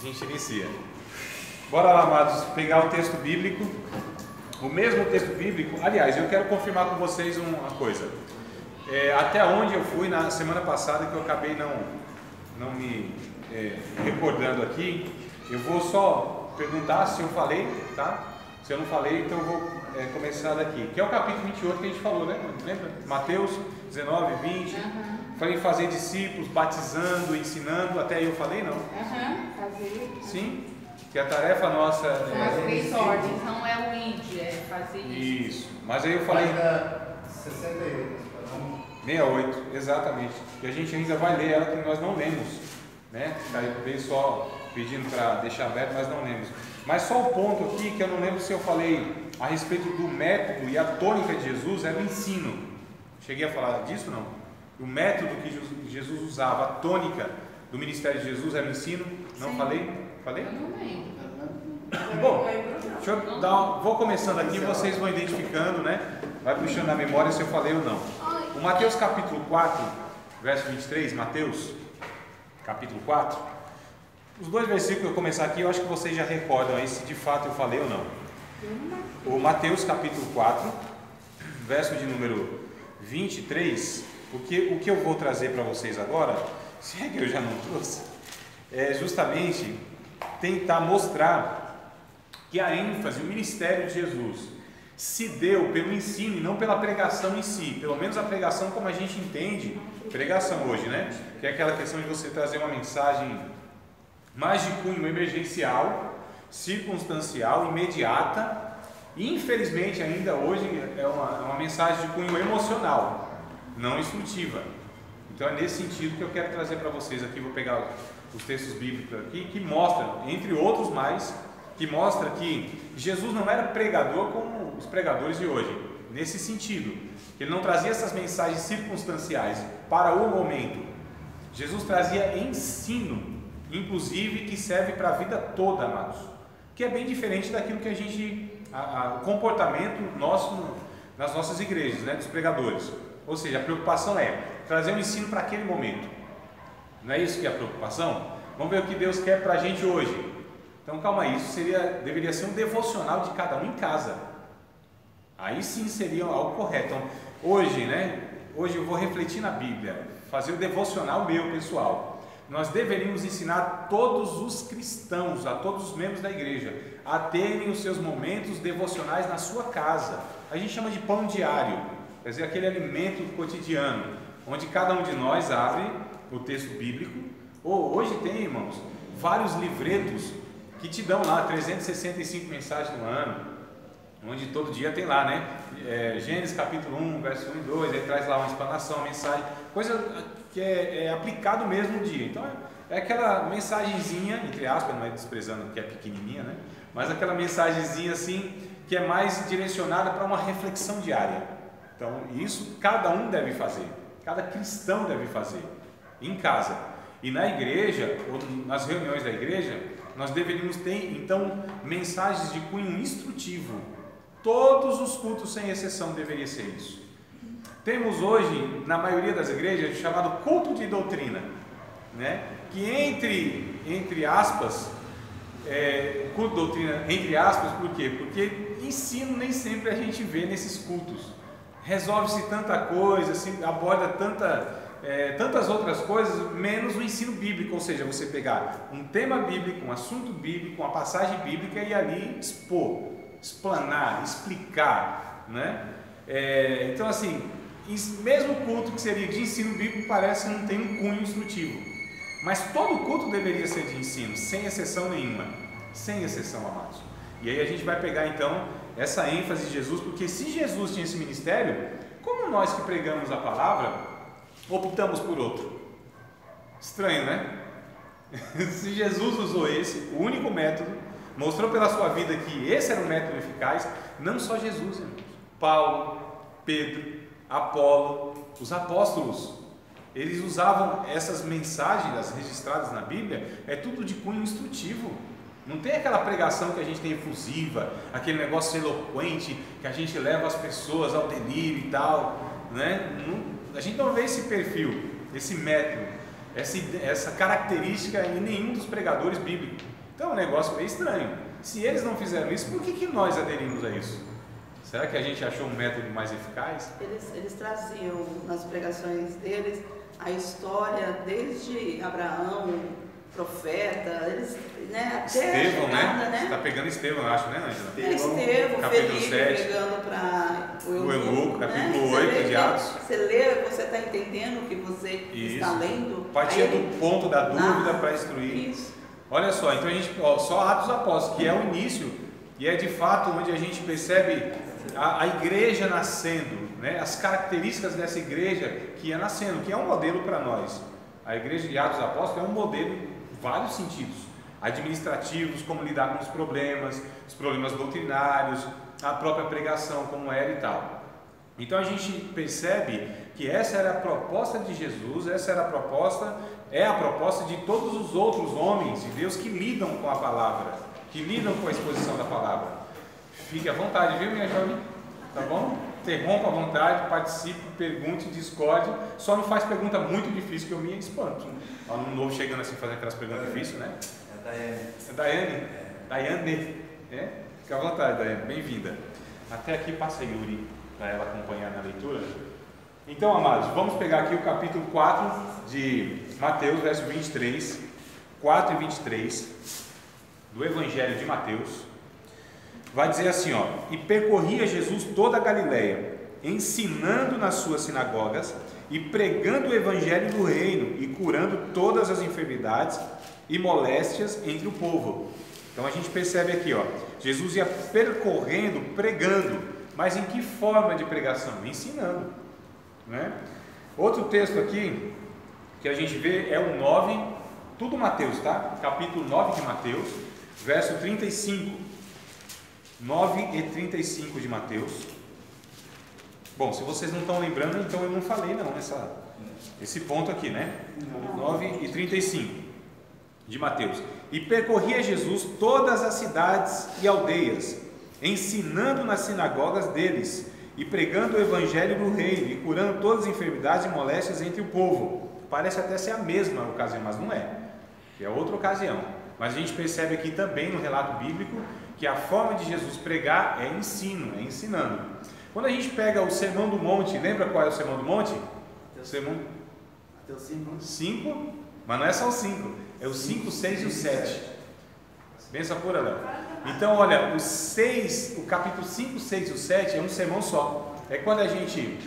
A gente inicia. Bora lá, amados, pegar o texto bíblico, o mesmo texto bíblico. Aliás, eu quero confirmar com vocês uma coisa. Até onde eu fui na semana passada, que eu acabei não me recordando aqui, eu vou só perguntar se eu falei, tá? Se eu não falei, então eu vou começar daqui, que é o capítulo 28 que a gente falou, né? Lembra? Mateus 19, 20. Falei em fazer discípulos, batizando, ensinando. Até aí eu falei, não? Fazer. Sim, que a tarefa nossa São as três ordens, não é o id, é fazer isso. Isso, mas aí eu falei. 68. 68, exatamente. E a gente ainda vai ler ela, que nós não lemos, né? Aí veio só pedindo para deixar aberto, mas não lemos. Mas só o ponto aqui, que eu não lembro se eu falei a respeito do método e a tônica de Jesus, era o ensino. Cheguei a falar disso, não? O método que Jesus usava, a tônica do ministério de Jesus era o ensino. Não? Sim. Falei? Eu não lembro. Bom, deixa eu vou começando aqui, vocês vão identificando, né? Vai puxando na memória se eu falei ou não. O Mateus capítulo 4, verso 23, Mateus capítulo 4. Os dois versículos que eu começar aqui, eu acho que vocês já recordam aí se de fato eu falei ou não. O Mateus capítulo 4, verso de número 23, porque o que eu vou trazer para vocês agora, se é que eu já não trouxe, é justamente tentar mostrar que a ênfase, o ministério de Jesus se deu pelo ensino e não pela pregação em si. Pelo menos a pregação como a gente entende pregação hoje, né? Que é aquela questão de você trazer uma mensagem mais de cunho emergencial, circunstancial, imediata, e infelizmente ainda hoje é uma mensagem de cunho emocional, não instrutiva. Então é nesse sentido que eu quero trazer para vocês aqui. Vou pegar os textos bíblicos aqui que mostram, entre outros mais, que mostra que Jesus não era pregador como os pregadores de hoje, nesse sentido, ele não trazia essas mensagens circunstanciais para o momento. Jesus trazia ensino, inclusive, que serve para a vida toda, amados, que é bem diferente daquilo que a gente, o comportamento nosso nas nossas igrejas, né, dos pregadores. Ou seja, a preocupação é trazer um ensino para aquele momento. Não é isso que é a preocupação? Vamos ver o que Deus quer para a gente hoje. Então calma aí, isso deveria ser um devocional de cada um em casa. Aí sim seria algo correto. Então, hoje eu vou refletir na Bíblia, fazer o devocional meu pessoal. Nós deveríamos ensinar todos os cristãos, a todos os membros da igreja, a terem os seus momentos devocionais na sua casa. A gente chama de pão diário, quer dizer, aquele alimento cotidiano, onde cada um de nós abre o texto bíblico. Hoje tem, irmãos, vários livretos que te dão lá 365 mensagens no ano, onde todo dia tem lá, né? Gênesis capítulo 1, verso 1 e 2, aí traz lá uma explanação, uma mensagem, coisa que é aplicado mesmo no dia. Então é aquela mensagenzinha, entre aspas, não é desprezando que é pequenininha, né? Mas aquela mensagenzinha assim, que é mais direcionada para uma reflexão diária. Então isso cada um deve fazer, cada cristão deve fazer, em casa. E na igreja, ou nas reuniões da igreja, nós deveríamos ter, então, mensagens de cunho instrutivo. Todos os cultos, sem exceção, deveria ser isso. Temos hoje, na maioria das igrejas, o chamado culto de doutrina, né? Que entre aspas, culto de doutrina, entre aspas, por quê? Porque ensino nem sempre a gente vê nesses cultos. Resolve-se tanta coisa, se aborda tantas outras coisas, menos o ensino bíblico, ou seja, você pegar um tema bíblico, um assunto bíblico, uma passagem bíblica e ali expor, explanar, explicar, né? Então assim, mesmo culto que seria de ensino bíblico parece que não tem um cunho instrutivo, mas todo culto deveria ser de ensino, sem exceção nenhuma, sem exceção, amados. E aí a gente vai pegar então essa ênfase de Jesus, porque se Jesus tinha esse ministério, como nós que pregamos a palavra optamos por outro? Estranho, né? Se Jesus usou esse, o único método, mostrou pela sua vida que esse era o método eficaz, não só Jesus, irmãos. Paulo, Pedro, Apolo, os apóstolos, eles usavam essas mensagens registradas na Bíblia, é tudo de cunho instrutivo. Não tem aquela pregação que a gente tem efusiva, aquele negócio eloquente que a gente leva as pessoas ao delírio e tal, né? A gente não vê esse perfil, esse método. essa característica em nenhum dos pregadores bíblicos. Então é um negócio meio estranho. Se eles não fizeram isso, por que nós aderimos a isso? Será que a gente achou um método mais eficaz? Eles traziam nas pregações deles a história desde Abraão, profeta, eles, né, até Estevão, chegada, né? Você está pegando Estevão, eu acho, né, Ângela? Estevão, capítulo Felipe 7, pregando para o Eunuco, capítulo né? 8 de Atos. Você lê, você está entendendo o que você está lendo. Partia Aí do ponto da dúvida para instruir. Isso. Olha só, então a gente, só Atos dos Apóstolos, que é o início, e é de fato onde a gente percebe a igreja nascendo, né? As características dessa igreja que ia nascendo, que é um modelo para nós. A igreja de Atos dos Apóstolos é um modelo em vários sentidos, administrativos, como lidar com os problemas doutrinários, a própria pregação, como era e tal. Então a gente percebe que essa era a proposta de Jesus, é a proposta de todos os outros homens de Deus que lidam com a palavra, que lidam com a exposição da palavra. Fique à vontade, viu, minha jovem? Tá bom? Interrompa à vontade, participe, pergunte, discorde. Só não faz pergunta muito difícil que eu me espanto. O aluno novo chegando assim, fazendo aquelas perguntas difíceis, né? É Daiane. Daiane? É? Fique à vontade, Daiane. Bem-vinda. Até aqui passa Yuri, para ela acompanhar na leitura. Então, amados, vamos pegar aqui o capítulo 4 de Mateus, verso 23. 4 e 23 do Evangelho de Mateus. Vai dizer assim, ó: e percorria Jesus toda a Galileia, ensinando nas suas sinagogas e pregando o evangelho do reino e curando todas as enfermidades e moléstias entre o povo. Então a gente percebe aqui, ó, Jesus ia percorrendo, pregando, mas em que forma de pregação? Ensinando, né? Outro texto aqui que a gente vê é o 9, tudo Mateus, tá? Capítulo 9 de Mateus, verso 35. 9 e 35 de Mateus. Bom, se vocês não estão lembrando, então eu não falei não esse ponto aqui, né? 9 e 35 de Mateus. E percorria Jesus todas as cidades e aldeias, ensinando nas sinagogas deles e pregando o evangelho do reino e curando todas as enfermidades e moléstias entre o povo. Parece até ser a mesma ocasião, mas não é. É outra ocasião. Mas a gente percebe aqui também no relato bíblico que a forma de Jesus pregar é ensino, é ensinando. Quando a gente pega o Sermão do Monte, lembra qual é o Sermão do Monte? O Sermão Mateus 5. 5, mas não é só o 5, é o 5, 6 e o 7. Benção pura, Léo. Então, olha, o capítulo 5, 6 e o 7 é um sermão só. É quando a gente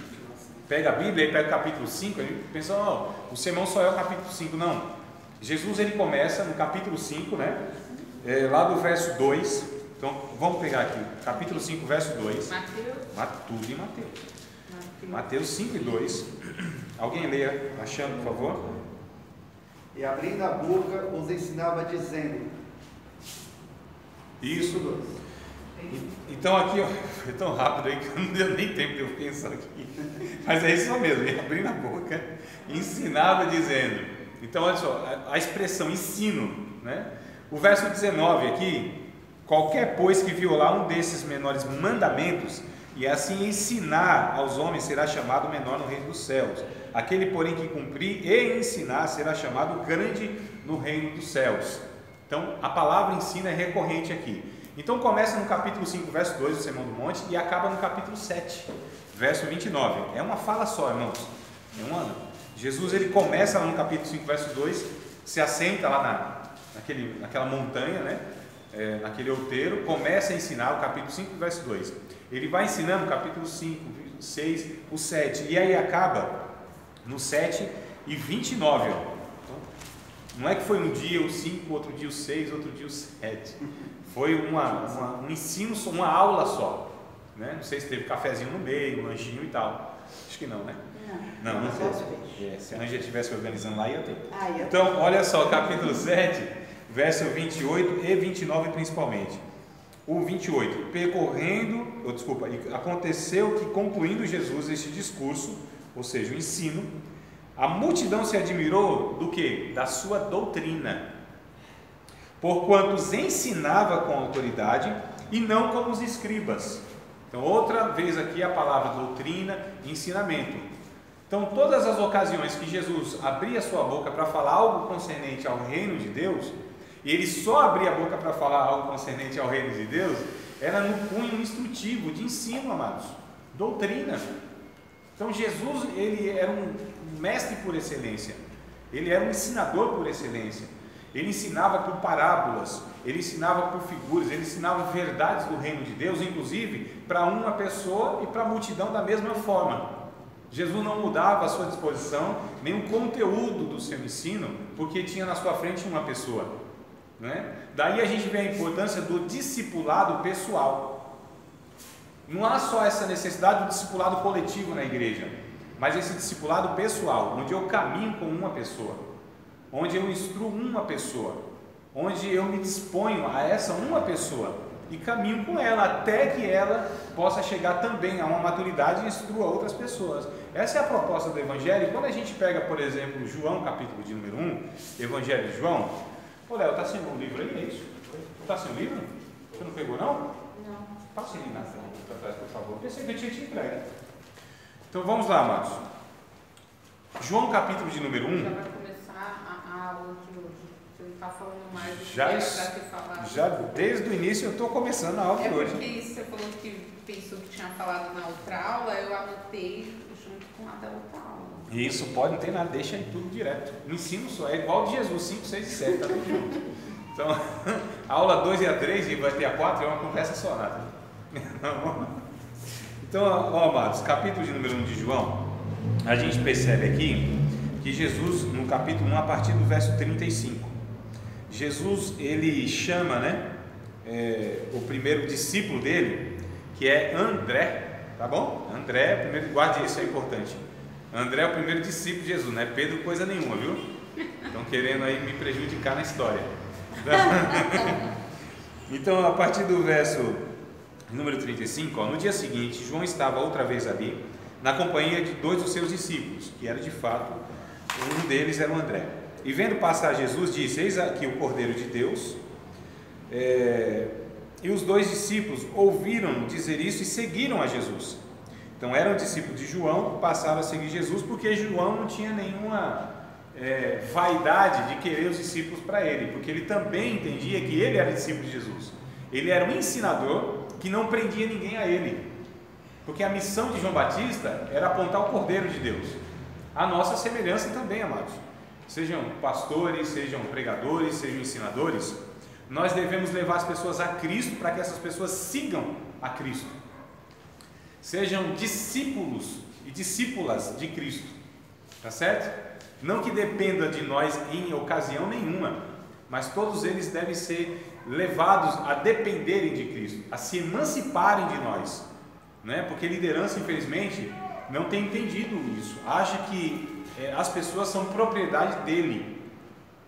pega a Bíblia e pega o capítulo 5, a gente pensa, não, o sermão só é o capítulo 5, não. Jesus ele começa no capítulo 5, né? Lá do verso 2. Então vamos pegar aqui, capítulo 5, verso 2. Tudo em Mateus. Mateus 5 e 2. Alguém leia, achando, por favor. E abrindo a boca, os ensinava dizendo. Isso. Então aqui, ó, foi tão rápido aí que não deu nem tempo de eu pensar aqui. Mas é isso mesmo, e abrindo a boca, ensinava dizendo. Então olha só, a expressão ensino, né? O verso 19 aqui: qualquer pois que violar um desses menores mandamentos e assim ensinar aos homens será chamado menor no reino dos céus. Aquele porém que cumprir e ensinar será chamado grande no reino dos céus. Então a palavra ensino é recorrente aqui. Então começa no capítulo 5, verso 2 do Sermão do Monte e acaba no capítulo 7, verso 29. É uma fala só, irmãos. Jesus ele começa lá no capítulo 5, verso 2, se assenta lá naquela montanha, né? Naquele outeiro, começa a ensinar o capítulo 5, verso 2. Ele vai ensinando o capítulo 5, 6, o 7, e aí acaba no 7 e 29. Ó. Então, não é que foi um dia o 5, outro dia o 6, outro dia o 7. Foi um ensino, uma aula só. Né? Não sei se teve cafezinho no meio, um lanchinho e tal. Acho que não, né? Não teve. Se a Ângela estivesse organizando lá, ia ter. Então, olha só, capítulo 7, verso 28 e 29 principalmente. O 28, aconteceu que concluindo Jesus este discurso, ou seja, o ensino, a multidão se admirou do que? Da sua doutrina, porquanto os ensinava com autoridade e não como os escribas. Então outra vez aqui a palavra doutrina e ensinamento. Então, todas as ocasiões que Jesus abria sua boca para falar algo concernente ao reino de Deus, e ele só abria a boca para falar algo concernente ao reino de Deus, era no cunho instrutivo, de ensino, amados, doutrina. Então, Jesus, ele era um mestre por excelência, ele era um ensinador por excelência, ele ensinava por parábolas, ele ensinava por figuras, ele ensinava verdades do reino de Deus, inclusive para uma pessoa e para a multidão da mesma forma. Jesus não mudava a sua disposição, nem o conteúdo do seu ensino, porque tinha na sua frente uma pessoa, né? Daí a gente vê a importância do discipulado pessoal. Não há só essa necessidade do discipulado coletivo na igreja, mas esse discipulado pessoal, onde eu caminho com uma pessoa, onde eu instruo uma pessoa, onde eu me disponho a essa uma pessoa e caminho com ela até que ela possa chegar também a uma maturidade e instrua outras pessoas. Essa é a proposta do Evangelho. E quando a gente pega, por exemplo, João, capítulo de número 1, Evangelho de João. Ô Léo, está sem um livro aí, é isso? Está sem um livro? Você não pegou não? Não. Passe ali na frente, para trás, por favor. Pensei que eu tinha te entregue. Então vamos lá, amados. João, capítulo de número 1. Já vai começar a aula de hoje. Você não está falando mais do que Já, era para ter falado. já desde o início eu estou começando a aula de hoje. É porque isso você falou que pensou que tinha falado na outra aula, eu anotei junto com a da outra aula. E isso pode, não ter nada, deixa aí tudo direto. O ensino só é igual de Jesus, 5, 6 e 7, tá tudo junto. Então, a aula 2 e a 3 e vai ter a 4 é uma conversa só, nada. Então, ó, amados, capítulo de número 1 de João, a gente percebe aqui que Jesus, no capítulo 1, a partir do verso 35, Jesus, ele chama, né, o primeiro discípulo dele, que é André, tá bom? André, primeiro, guarde isso, é importante. André é o primeiro discípulo de Jesus, não é Pedro coisa nenhuma, viu? Estão querendo aí me prejudicar na história. Então, a partir do verso número 35, ó, no dia seguinte, João estava outra vez ali, na companhia de 2 dos seus discípulos, que era de fato, um deles era o André. E vendo passar Jesus, disse: eis aqui o Cordeiro de Deus. E os 2 discípulos ouviram dizer isso e seguiram a Jesus. Então eram discípulos de João, passaram a seguir Jesus, porque João não tinha nenhuma vaidade de querer os discípulos para ele, porque ele também entendia que ele era discípulo de Jesus. Ele era um ensinador que não prendia ninguém a ele, porque a missão de João Batista era apontar o Cordeiro de Deus. A nossa semelhança também, amados. Sejam pastores, sejam pregadores, sejam ensinadores, nós devemos levar as pessoas a Cristo para que essas pessoas sigam a Cristo. Sejam discípulos e discípulas de Cristo, tá certo? Não que dependa de nós em ocasião nenhuma, mas todos eles devem ser levados a dependerem de Cristo, a se emanciparem de nós, né? Porque liderança, infelizmente, não tem entendido isso, acha que as pessoas são propriedade dele,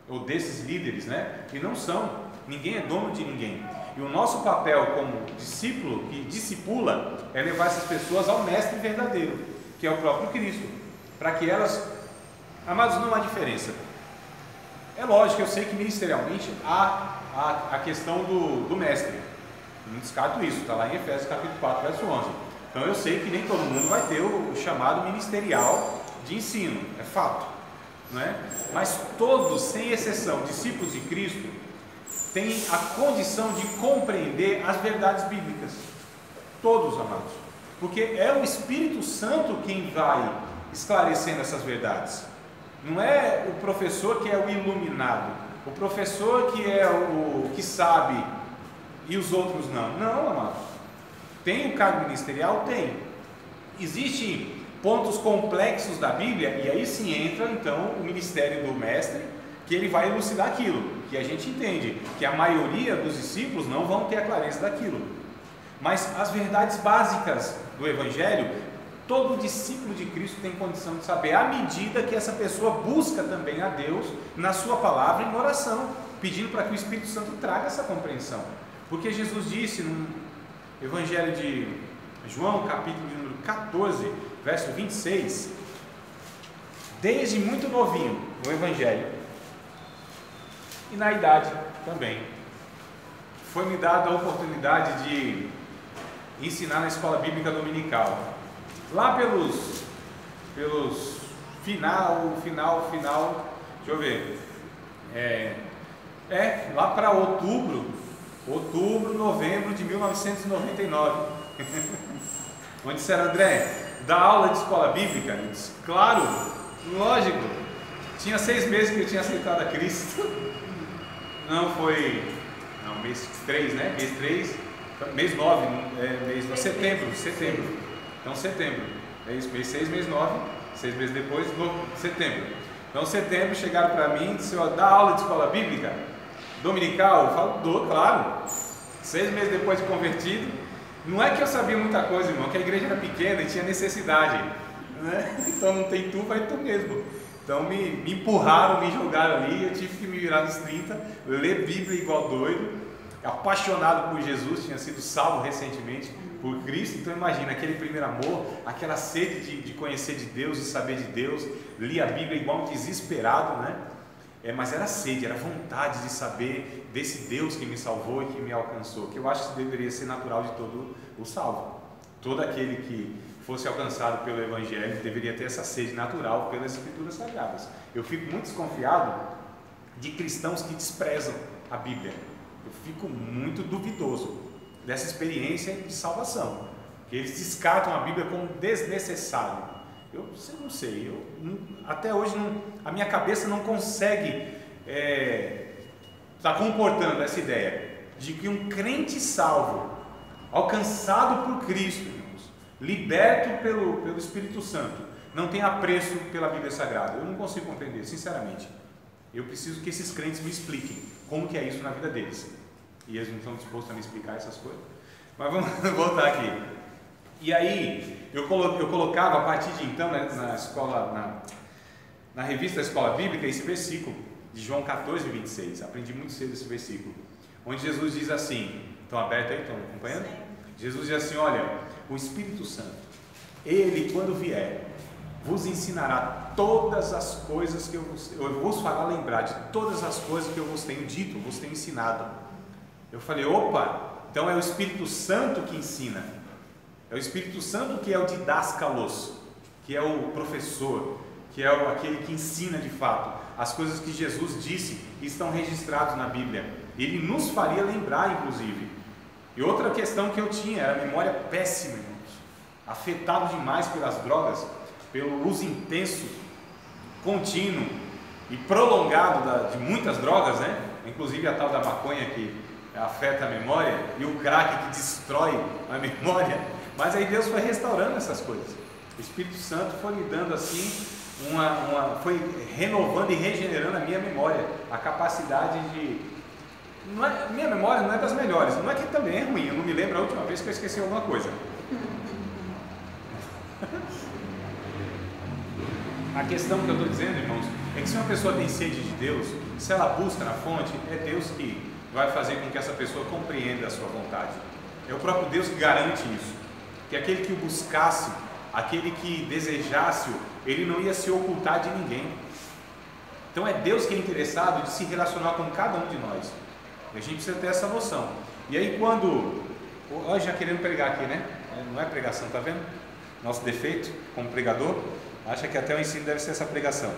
ou desses líderes, né? E não são, ninguém é dono de ninguém. E o nosso papel como discípulo, que discipula, é levar essas pessoas ao mestre verdadeiro, que é o próprio Cristo, para que elas, amados, não há diferença. É lógico, eu sei que ministerialmente há a questão do mestre, não descarto isso, está lá em Efésios capítulo 4, verso 11. Então eu sei que nem todo mundo vai ter o chamado ministerial de ensino, é fato, não é? Mas todos, sem exceção, discípulos de Cristo, têm a condição de compreender as verdades bíblicas, todos, amados, porque é o Espírito Santo quem vai esclarecendo essas verdades. Não é o professor que é o iluminado, o professor que é o que sabe e os outros não. Não, amados. Tem o cargo ministerial? Tem. Existem pontos complexos da Bíblia, e aí sim entra então o ministério do mestre, que ele vai elucidar aquilo, que a gente entende que a maioria dos discípulos não vão ter a clareza daquilo. Mas as verdades básicas do Evangelho, todo discípulo de Cristo tem condição de saber, à medida que essa pessoa busca também a Deus na sua palavra em oração, pedindo para que o Espírito Santo traga essa compreensão. Porque Jesus disse no Evangelho de João, capítulo de número 14, verso 26, desde muito novinho no Evangelho, e na idade também, foi-me dada a oportunidade de ensinar na escola bíblica dominical. Lá pelos final, deixa eu ver, lá para outubro, novembro de 1999, onde disseram, André, dá aula de escola bíblica? Eu disse, claro, lógico, tinha 6 meses que eu tinha aceitado a Cristo, mês 3, né, mês 9, setembro, então setembro, é isso, mês 6, mês 9, 6 meses depois, setembro. Então, setembro, chegaram para mim e disseram, dá aula de escola bíblica dominical? Eu falo, dou, claro. 6 meses depois de convertido, não é que eu sabia muita coisa, irmão, que a igreja era pequena e tinha necessidade, né? Então, não tem tu, vai tu mesmo. Então, me empurraram, me jogaram ali, eu tive que me virar nos 30, ler Bíblia igual doido, apaixonado por Jesus, tinha sido salvo recentemente por Cristo. Então imagina, aquele primeiro amor, aquela sede de conhecer de Deus, de saber de Deus, li a Bíblia igual um desesperado, né? Mas era sede, era vontade de saber desse Deus que me salvou e que me alcançou, que eu acho que deveria ser natural de todo o salvo. Todo aquele que fosse alcançado pelo Evangelho deveria ter essa sede natural pelas Escrituras Sagradas. Eu fico muito desconfiado de cristãos que desprezam a Bíblia. Eu fico muito duvidoso dessa experiência de salvação, que eles descartam a Bíblia como desnecessário. Eu não sei, até hoje a minha cabeça não consegue estar comportando essa ideia de que um crente salvo, alcançado por Cristo, irmãos, liberto pelo Espírito Santo, não tem apreço pela Bíblia Sagrada. Eu não consigo compreender, sinceramente. Eu preciso que esses crentes me expliquem como que é isso na vida deles. E eles não estão dispostos a me explicar essas coisas. Mas vamos voltar aqui. E aí, eu colocava a partir de então, né, na revista da Escola Bíblica, esse versículo de João 14, 26. Aprendi muito cedo esse versículo, onde Jesus diz assim, estão abertos aí, estão acompanhando? Sim. Jesus diz assim, olha, o Espírito Santo, ele quando vier, vos ensinará todas as coisas que eu vos fará lembrar de todas as coisas que eu vos tenho dito, vos tenho ensinado. Eu falei, opa, então é o Espírito Santo que ensina, é o Espírito Santo que é o didáscalos, que é o professor, que é aquele que ensina de fato as coisas que Jesus disse e estão registradas na Bíblia. Ele nos faria lembrar, inclusive. E outra questão que eu tinha era a memória péssima, irmãos, afetado demais pelas drogas, pelo uso intenso, contínuo e prolongado de muitas drogas, né? Inclusive a tal da maconha que afeta a memória e o crack que destrói a memória. Mas aí Deus foi restaurando essas coisas. O Espírito Santo foi me dando assim foi renovando e regenerando a minha memória, a capacidade de... minha memória não é das melhores, não é que também é ruim, eu não me lembro a última vez que eu esqueci alguma coisa. A questão que eu estou dizendo, irmãos, é que se uma pessoa tem sede de Deus, se ela busca na fonte, é Deus que vai fazer com que essa pessoa compreenda a sua vontade. É o próprio Deus que garante isso, que aquele que o buscasse, aquele que desejasse, ele não ia se ocultar de ninguém. Então é Deus que é interessado de se relacionar com cada um de nós. E a gente precisa ter essa noção. E aí quando... Hoje já querendo pregar aqui, né? Não é pregação, tá vendo? Nosso defeito como pregador. Acha que até o ensino deve ser essa pregação.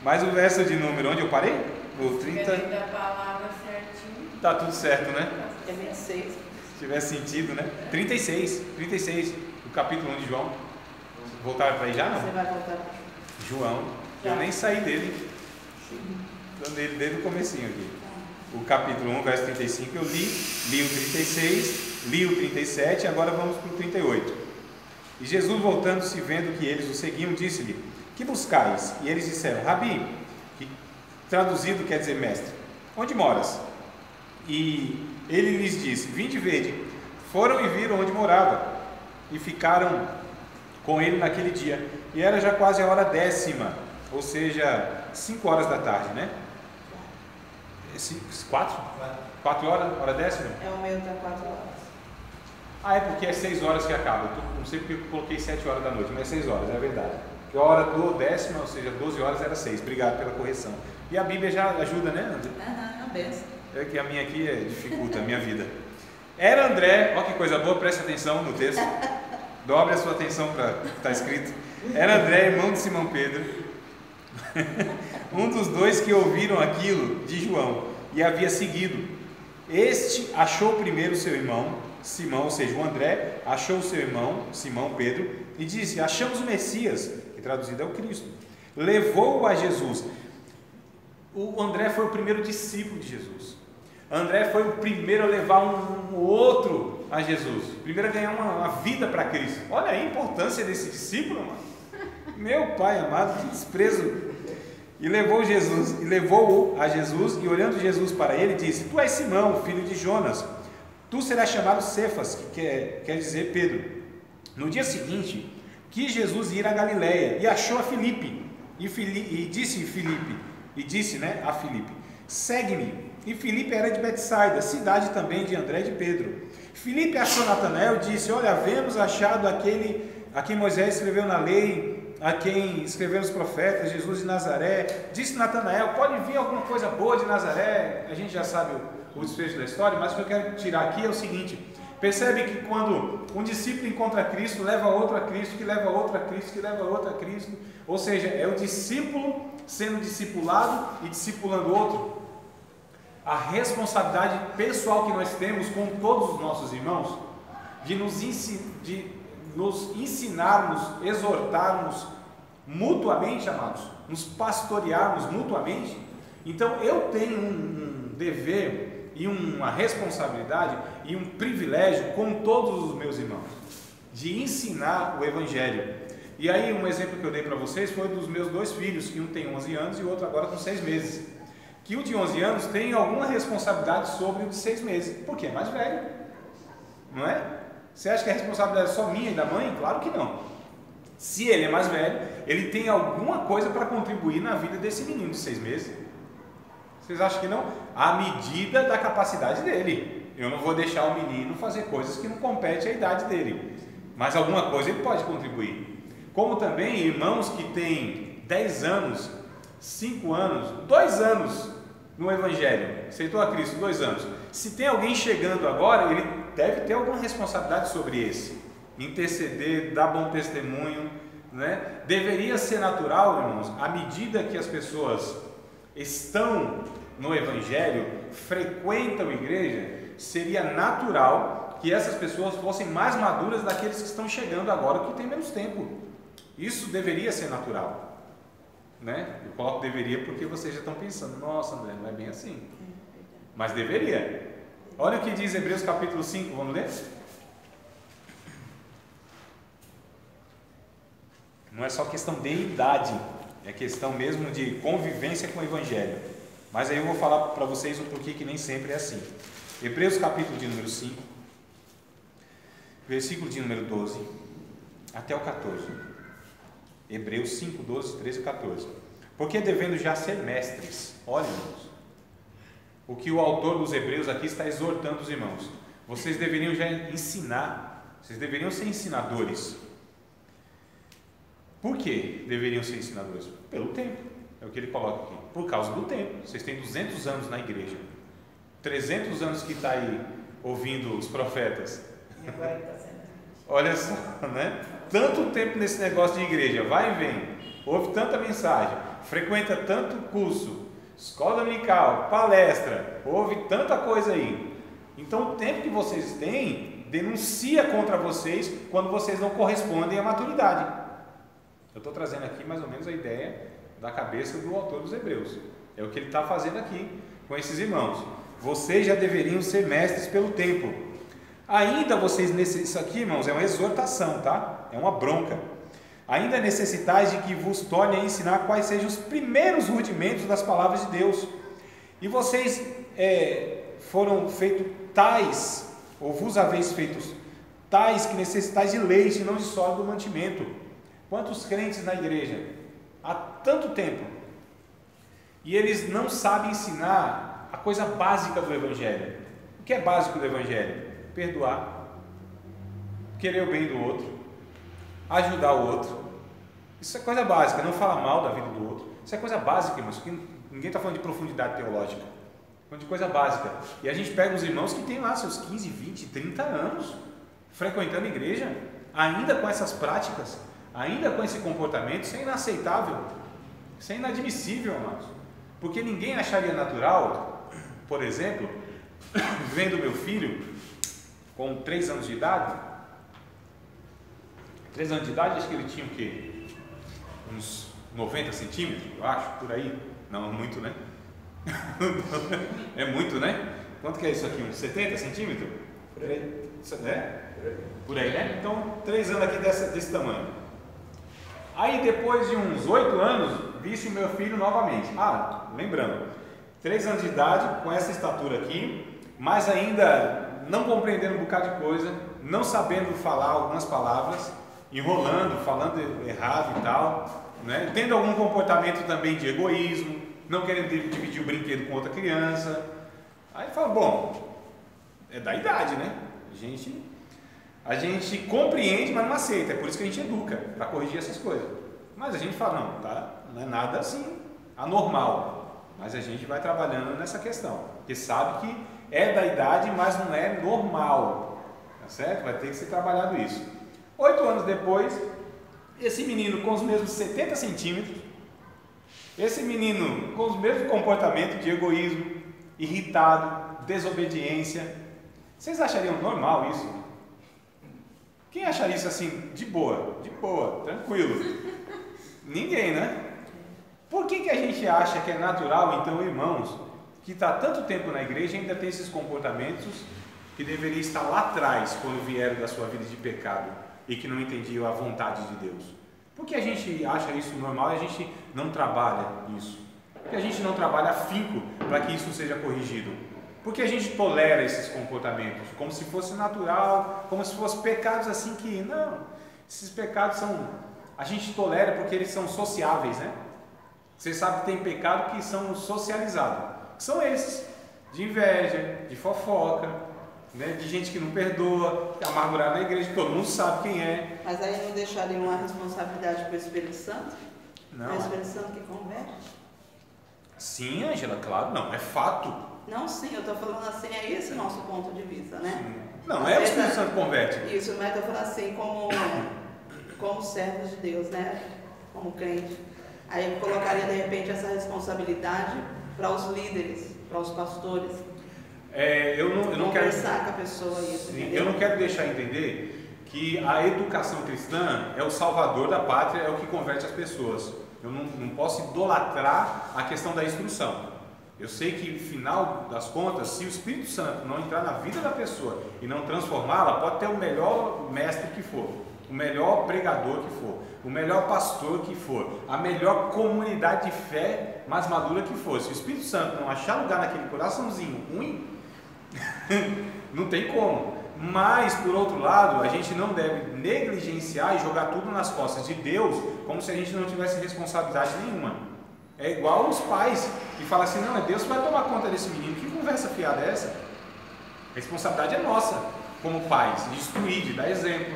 Mas o verso de número, onde eu parei? No 30... da palavra certinho. Tá tudo certo, né? É 26. Se tiver sentido, né? 36, o capítulo 1 de João. Voltaram para aí já, não? Você vai voltar. João, já. Eu nem saí dele. Estou desde o comecinho aqui. O capítulo 1, verso 35 eu li o 36, li o 37, agora vamos para o 38. E Jesus, voltando-se, vendo que eles o seguiam, disse-lhe, que buscais? E eles disseram, Rabi, que traduzido quer dizer mestre, onde moras? E ele lhes disse, vinde vede. Foram e viram onde morava, e ficaram com ele naquele dia. E era já quase a hora 10ª, ou seja, 5 horas da tarde, né? 4? 4 horas? Hora 10ª? É o meu, tá 4 horas. Ah, é porque é 6 horas que acaba. Não sei porque eu coloquei 7 horas da noite, mas é 6 horas, é verdade. Porque a hora do 10ª, ou seja, 12 horas era 6. Obrigado pela correção. E a Bíblia já ajuda, né, André? Aham, benção. É que a minha aqui dificulta a minha vida. Era André, olha que coisa boa, preste atenção no texto. Dobre a sua atenção para o que está escrito. Era André, irmão de Simão Pedro, Um dos dois que ouviram aquilo de João e havia seguido. Este achou primeiro seu irmão, Simão, ou seja, o André, achou seu irmão, Simão Pedro, e disse: achamos o Messias, que traduzido é o Cristo. Levou-o a Jesus. O André foi o primeiro discípulo de Jesus. André foi o primeiro a levar um outro a Jesus, primeiro a ganhar uma vida para Cristo. Olha aí a importância desse discípulo, mano. Meu Pai amado, que desprezo. E levou-o a Jesus, e olhando Jesus para ele, disse: tu és Simão, filho de Jonas, tu serás chamado Cefas, que quer dizer Pedro. No dia seguinte, quis Jesus ir a Galiléia, e achou a Filipe, e disse a Filipe: segue-me. E Filipe era de Betsaida, cidade também de André e de Pedro. Filipe achou Natanael e disse: olha, havemos achado aquele a quem Moisés escreveu na lei, a quem escreveram os profetas, Jesus de Nazaré. Disse Natanael: pode vir alguma coisa boa de Nazaré? A gente já sabe o desfecho da história, mas o que eu quero tirar aqui é o seguinte: percebe que quando um discípulo encontra Cristo, leva outro a Cristo, que leva outro a Cristo, que leva outro a Cristo. Ou seja, é o discípulo sendo discipulado e discipulando outro. A responsabilidade pessoal que nós temos com todos os nossos irmãos de nos ensinarmos, exortarmos mutuamente, amados, nos pastorearmos mutuamente. Então eu tenho um dever e uma responsabilidade e um privilégio com todos os meus irmãos de ensinar o Evangelho. E aí um exemplo que eu dei para vocês foi dos meus dois filhos, que um tem 11 anos e o outro agora com 6 meses. Que o de 11 anos tem alguma responsabilidade sobre o de 6 meses, porque é mais velho, não é? Você acha que a responsabilidade é só minha e da mãe? Claro que não. Se ele é mais velho, ele tem alguma coisa para contribuir na vida desse menino de 6 meses. Vocês acham que não? À medida da capacidade dele. Eu não vou deixar o menino fazer coisas que não competem à idade dele, mas alguma coisa ele pode contribuir. Como também irmãos que têm 10 anos, 5 anos, 2 anos no Evangelho, aceitou a Cristo, 2 anos. Se tem alguém chegando agora, ele deve ter alguma responsabilidade sobre esse, interceder, dar bom testemunho, né? Deveria ser natural, irmãos, à medida que as pessoas estão no Evangelho, frequentam a igreja, seria natural que essas pessoas fossem mais maduras daqueles que estão chegando agora, que tem menos tempo. Isso deveria ser natural. Né? Eu coloco deveria porque vocês já estão pensando: nossa, André, não é bem assim. Mas deveria. Olha o que diz Hebreus capítulo 5, vamos ler? Não é só questão de idade, é questão mesmo de convivência com o Evangelho. Mas aí eu vou falar para vocês o porquê que nem sempre é assim. Hebreus capítulo de número 5, versículo de número 12 até o 14. Hebreus 5, 12, 13 e 14. Porque devendo já ser mestres, olha, irmãos, o que o autor dos Hebreus aqui está exortando os irmãos: vocês deveriam já ensinar, vocês deveriam ser ensinadores. Por que deveriam ser ensinadores? Pelo tempo, é o que ele coloca aqui, por causa do tempo. Vocês têm 200 anos na igreja, 300 anos que está aí ouvindo os profetas. E agora está sendo. Olha só, né? Tanto tempo nesse negócio de igreja, vai e vem, ouve tanta mensagem, frequenta tanto curso, escola dominical, palestra, ouve tanta coisa aí. Então o tempo que vocês têm denuncia contra vocês quando vocês não correspondem à maturidade. Eu estou trazendo aqui mais ou menos a ideia da cabeça do autor dos Hebreus. É o que ele está fazendo aqui com esses irmãos. Vocês já deveriam ser mestres pelo tempo. Ainda vocês necessitam, isso aqui, irmãos, é uma exortação, tá? É uma bronca. Ainda necessitais de que vos torne a ensinar quais sejam os primeiros rudimentos das palavras de Deus. E vocês foram feitos tais, ou vos haveis feitos tais, que necessitais de leite e não de sólido mantimento. Quantos crentes na igreja há tanto tempo e eles não sabem ensinar a coisa básica do Evangelho? O que é básico do Evangelho? Perdoar, querer o bem do outro, ajudar o outro. Isso é coisa básica, não falar mal da vida do outro. Isso é coisa básica, irmãos. Ninguém está falando de profundidade teológica, está falando de coisa básica. E a gente pega os irmãos que têm lá seus 15, 20, 30 anos frequentando a igreja, ainda com essas práticas, ainda com esse comportamento. Isso é inaceitável. Isso é inadmissível, amados. Porque ninguém acharia natural, por exemplo, vendo meu filho com 3 anos de idade. 3 anos de idade, acho que ele tinha o quê? Uns 90 centímetros, eu acho, por aí. Não, muito, né? É muito, né? Quanto que é isso aqui? Uns 70 centímetros? Por aí. Né? Por aí, né? Então, 3 anos aqui desse tamanho. Aí, depois de uns 8 anos, visse o meu filho novamente. Lembrando, 3 anos de idade, com essa estatura aqui, mas ainda não compreendendo um bocado de coisa, não sabendo falar algumas palavras, enrolando, falando errado e tal, né? Tendo algum comportamento também de egoísmo, não querendo dividir o brinquedo com outra criança. Aí fala, bom, é da idade, né? A gente compreende, mas não aceita. É por isso que a gente educa, para corrigir essas coisas. Mas a gente fala, não, tá? Não é nada assim anormal. Mas a gente vai trabalhando nessa questão, porque sabe que é da idade, mas não é normal, tá certo? Vai ter que ser trabalhado isso. 8 anos depois, esse menino com os mesmos 70 centímetros, esse menino com os mesmos comportamentos de egoísmo, irritado, desobediência, vocês achariam normal isso? Quem acharia isso assim, de boa, tranquilo? Ninguém, né? Por que a gente acha que é natural, então, irmãos, que está tanto tempo na igreja e ainda tem esses comportamentos que deveriam estar lá atrás, quando vieram da sua vida de pecado e que não entendiam a vontade de Deus? Por que a gente acha isso normal e a gente não trabalha isso? Por que a gente não trabalha afinco para que isso seja corrigido? Por que a gente tolera esses comportamentos como se fosse natural, como se fossem pecados assim que, não, esses pecados a gente tolera porque eles são sociáveis, né? Vocês sabem que tem pecado que são socializados, que são esses, de inveja, de fofoca, né? De gente que não perdoa, amargurado na igreja, todo mundo sabe quem é. Mas aí não deixaria uma responsabilidade para o Espírito Santo? Não. É o Espírito Santo que converte? Sim, Ângela, claro, não, é fato. Não, sim, eu estou falando assim, é esse o nosso ponto de vista, né? Sim. Não é o Espírito Santo que converte. Isso, mas eu estou falando assim, como servos de Deus, né? Como crente. Aí eu colocaria, de repente, essa responsabilidade para os líderes, para os pastores. Eu não quero conversar com a pessoa isso. Sim, eu não quero deixar entender que a educação cristã é o salvador da pátria, é o que converte as pessoas. Eu não posso idolatrar a questão da instrução. Eu sei que, no final das contas, se o Espírito Santo não entrar na vida da pessoa e não transformá-la, pode ter o melhor mestre que for, o melhor pregador que for, o melhor pastor que for, a melhor comunidade de fé mais madura que for. Se o Espírito Santo não achar lugar naquele coraçãozinho ruim, não tem como. Mas, por outro lado, a gente não deve negligenciar e jogar tudo nas costas de Deus, como se a gente não tivesse responsabilidade nenhuma. É igual os pais que falam assim, não, é Deus que vai tomar conta desse menino. Que conversa fiada é essa? A responsabilidade é nossa, como pais, de instruir, de dar exemplo.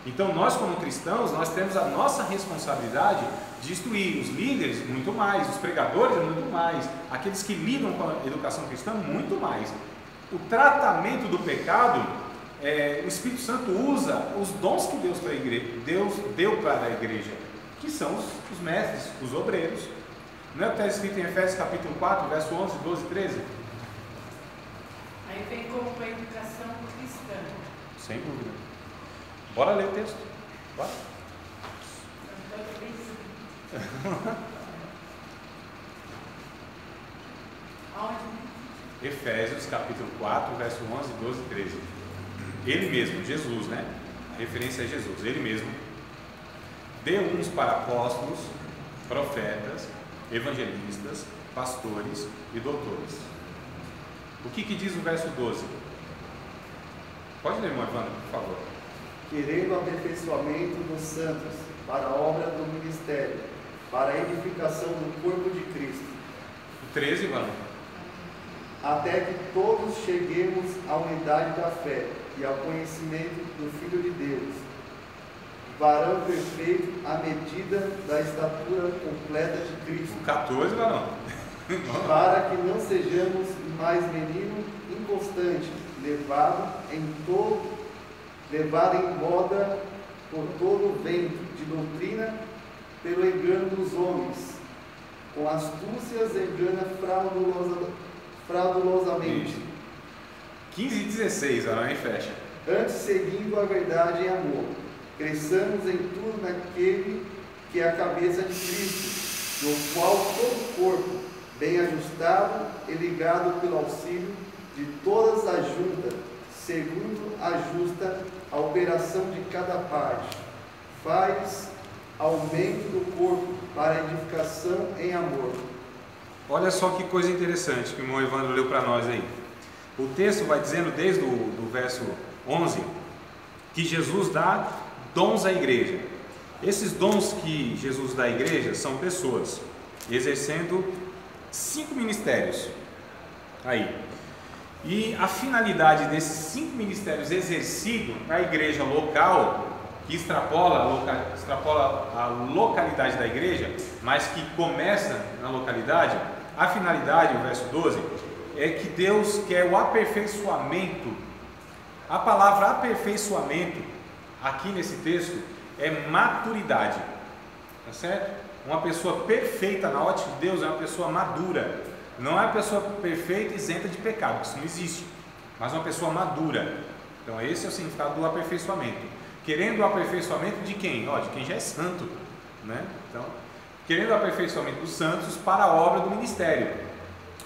Então nós, como cristãos, nós temos a nossa responsabilidade de instruir os líderes muito mais, os pregadores muito mais, aqueles que lidam com a educação cristã muito mais. O tratamento do pecado, o Espírito Santo usa os dons que Deus deu para a igreja, que são os mestres, os obreiros. Não é o que está escrito em Efésios capítulo 4, verso 11, 12 e 13? Aí vem como a educação cristã. Sem dúvida. Bora ler o texto. Bora. Efésios capítulo 4, verso 11, 12 e 13. Ele mesmo, Jesus, né? A referência é Jesus, ele mesmo deu uns para apóstolos, profetas, evangelistas, pastores e doutores. O que diz o verso 12? Pode ler, irmão Evandro, por favor. Querendo o aperfeiçoamento dos santos, para a obra do ministério, para a edificação do corpo de Cristo. O 13, Evandro. Até que todos cheguemos à unidade da fé e ao conhecimento do Filho de Deus, varão perfeito à medida da estatura completa de Cristo. O 14, varão. Para que não sejamos mais menino inconstante, levado em moda por todo o vento de doutrina, pelo engano dos homens, com astúcias engana fraudulosamente. 15 e 16, agora nem fecha. Antes seguindo a verdade em amor, cresçamos em tudo naquele que é a cabeça de Cristo, no qual todo o corpo, bem ajustado e ligado pelo auxílio de todas as juntas, segundo ajusta a operação de cada parte, faz aumento do corpo para edificação em amor. Olha só que coisa interessante que o irmão Evandro leu para nós aí. O texto vai dizendo desde o verso 11 que Jesus dá dons à igreja. Esses dons que Jesus dá à igreja são pessoas exercendo 5 ministérios aí. E a finalidade desses 5 ministérios exercidos na igreja local, que extrapola a localidade da igreja, mas que começa na localidade, a finalidade, o verso 12, é que Deus quer o aperfeiçoamento. A palavra aperfeiçoamento, aqui nesse texto, é maturidade, tá certo? Uma pessoa perfeita na ótica de Deus é uma pessoa madura, não é uma pessoa perfeita e isenta de pecado, isso não existe, mas uma pessoa madura. Então esse é o significado do aperfeiçoamento. Querendo o aperfeiçoamento de quem? De quem já é santo, né? Então, querendo o aperfeiçoamento dos santos para a obra do ministério,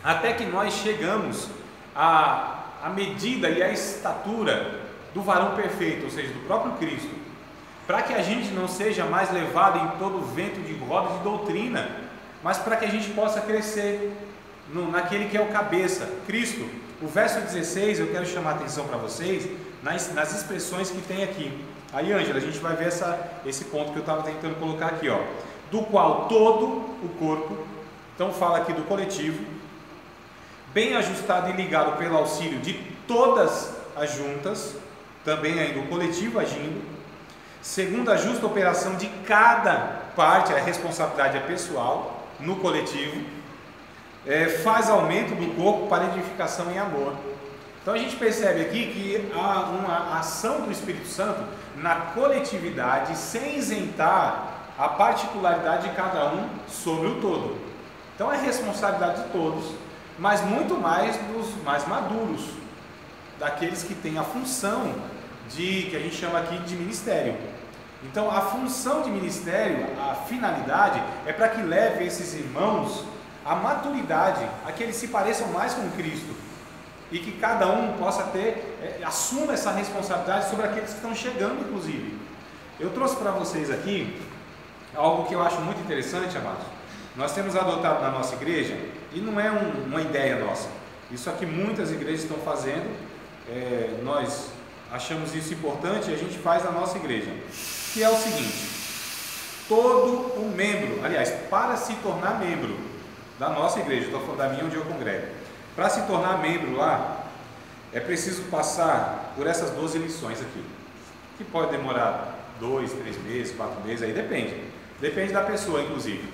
até que nós chegamos à medida e à estatura do varão perfeito, ou seja, do próprio Cristo, para que a gente não seja mais levado em todo vento de roda de doutrina, mas para que a gente possa crescer naquele que é o cabeça, Cristo. O verso 16, eu quero chamar a atenção para vocês nas expressões que tem aqui. Aí, Ângela, a gente vai ver esse ponto que eu estava tentando colocar aqui, do qual todo o corpo, então fala aqui do coletivo, bem ajustado e ligado pelo auxílio de todas as juntas, também ainda o coletivo agindo, segundo a justa operação de cada parte, a responsabilidade é pessoal, no coletivo, faz aumento do corpo para edificação em amor. Então a gente percebe aqui que há uma ação do Espírito Santo na coletividade, sem isentar a particularidade de cada um sobre o todo. Então é responsabilidade de todos, mas muito mais dos mais maduros, daqueles que têm a função que a gente chama aqui de ministério. Então a função de ministério, a finalidade é para que leve esses irmãos à maturidade, a que eles se pareçam mais com Cristo, e que cada um possa assuma essa responsabilidade sobre aqueles que estão chegando, inclusive. Eu trouxe para vocês aqui algo que eu acho muito interessante, amados. Nós temos adotado na nossa igreja, e não é uma ideia nossa, isso aqui muitas igrejas estão fazendo, nós achamos isso importante e a gente faz na nossa igreja, que é o seguinte: todo o membro, aliás, para se tornar membro da nossa igreja, estou falando da minha onde eu congrego, para se tornar membro lá, é preciso passar por essas 12 lições aqui, que pode demorar 2, 3 meses, 4 meses, aí depende da pessoa, inclusive.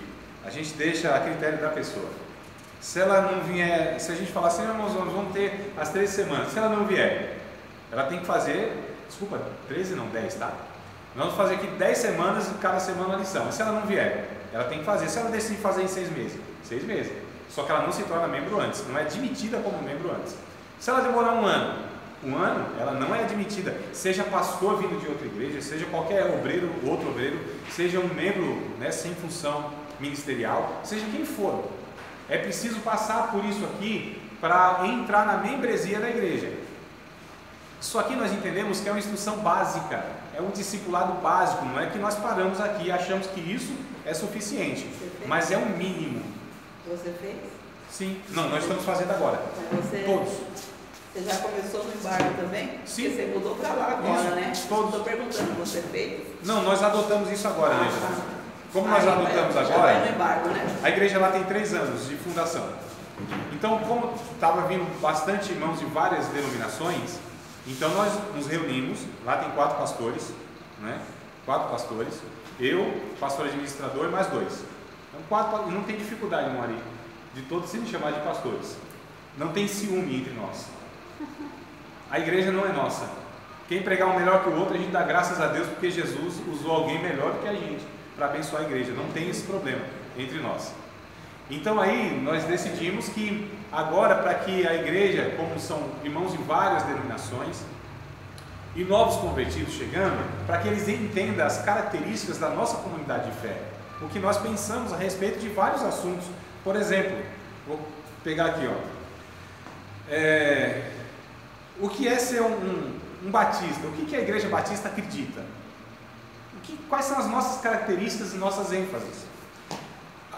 A gente deixa a critério da pessoa. Se ela não vier, se a gente falar assim, nós vamos ter as 13 semanas, se ela não vier, ela tem que fazer, 13 não, 10, tá? Nós vamos fazer aqui 10 semanas e cada semana uma lição. E se ela não vier, ela tem que fazer. Se ela decidir fazer em 6 meses, 6 meses. Só que ela não se torna membro antes, não é admitida como membro antes. Se ela demorar um ano, ela não é admitida, seja pastor vindo de outra igreja, seja qualquer outro obreiro, seja um membro, sem função ministerial, seja quem for. É preciso passar por isso aqui para entrar na membresia da igreja. Isso aqui nós entendemos que é uma instrução básica, é um discipulado básico, não é que nós paramos aqui e achamos que isso é suficiente, mas é o mínimo. Você fez? Sim. Não, nós estamos fazendo agora. Todos. Você já começou no embargo também? Sim. Porque você mudou para lá agora, isso, né? Todos. Estou perguntando, você fez? Não, nós adotamos isso agora, igreja. Como nós adotamos agora, vai no embargo, né? A igreja lá tem 3 anos de fundação. Então, como estava vindo bastante irmãos de várias denominações, então nós nos reunimos, lá tem 4 pastores, 4 pastores, eu, pastor administrador, mais 2. Então 4, não tem dificuldade, irmão Ari, de todos se chamar de pastores. Não tem ciúme entre nós. A igreja não é nossa. Quem pregar um melhor que o outro, a gente dá graças a Deus, porque Jesus usou alguém melhor do que a gente para abençoar a igreja. Não tem esse problema entre nós. Então aí nós decidimos que agora, para que a igreja, como são irmãos de várias denominações e novos convertidos chegando, para que eles entendam as características da nossa comunidade de fé, o que nós pensamos a respeito de vários assuntos. Por exemplo, vou pegar aqui, o que é ser um batista? O que a igreja batista acredita? Quais são as nossas características e nossas ênfases?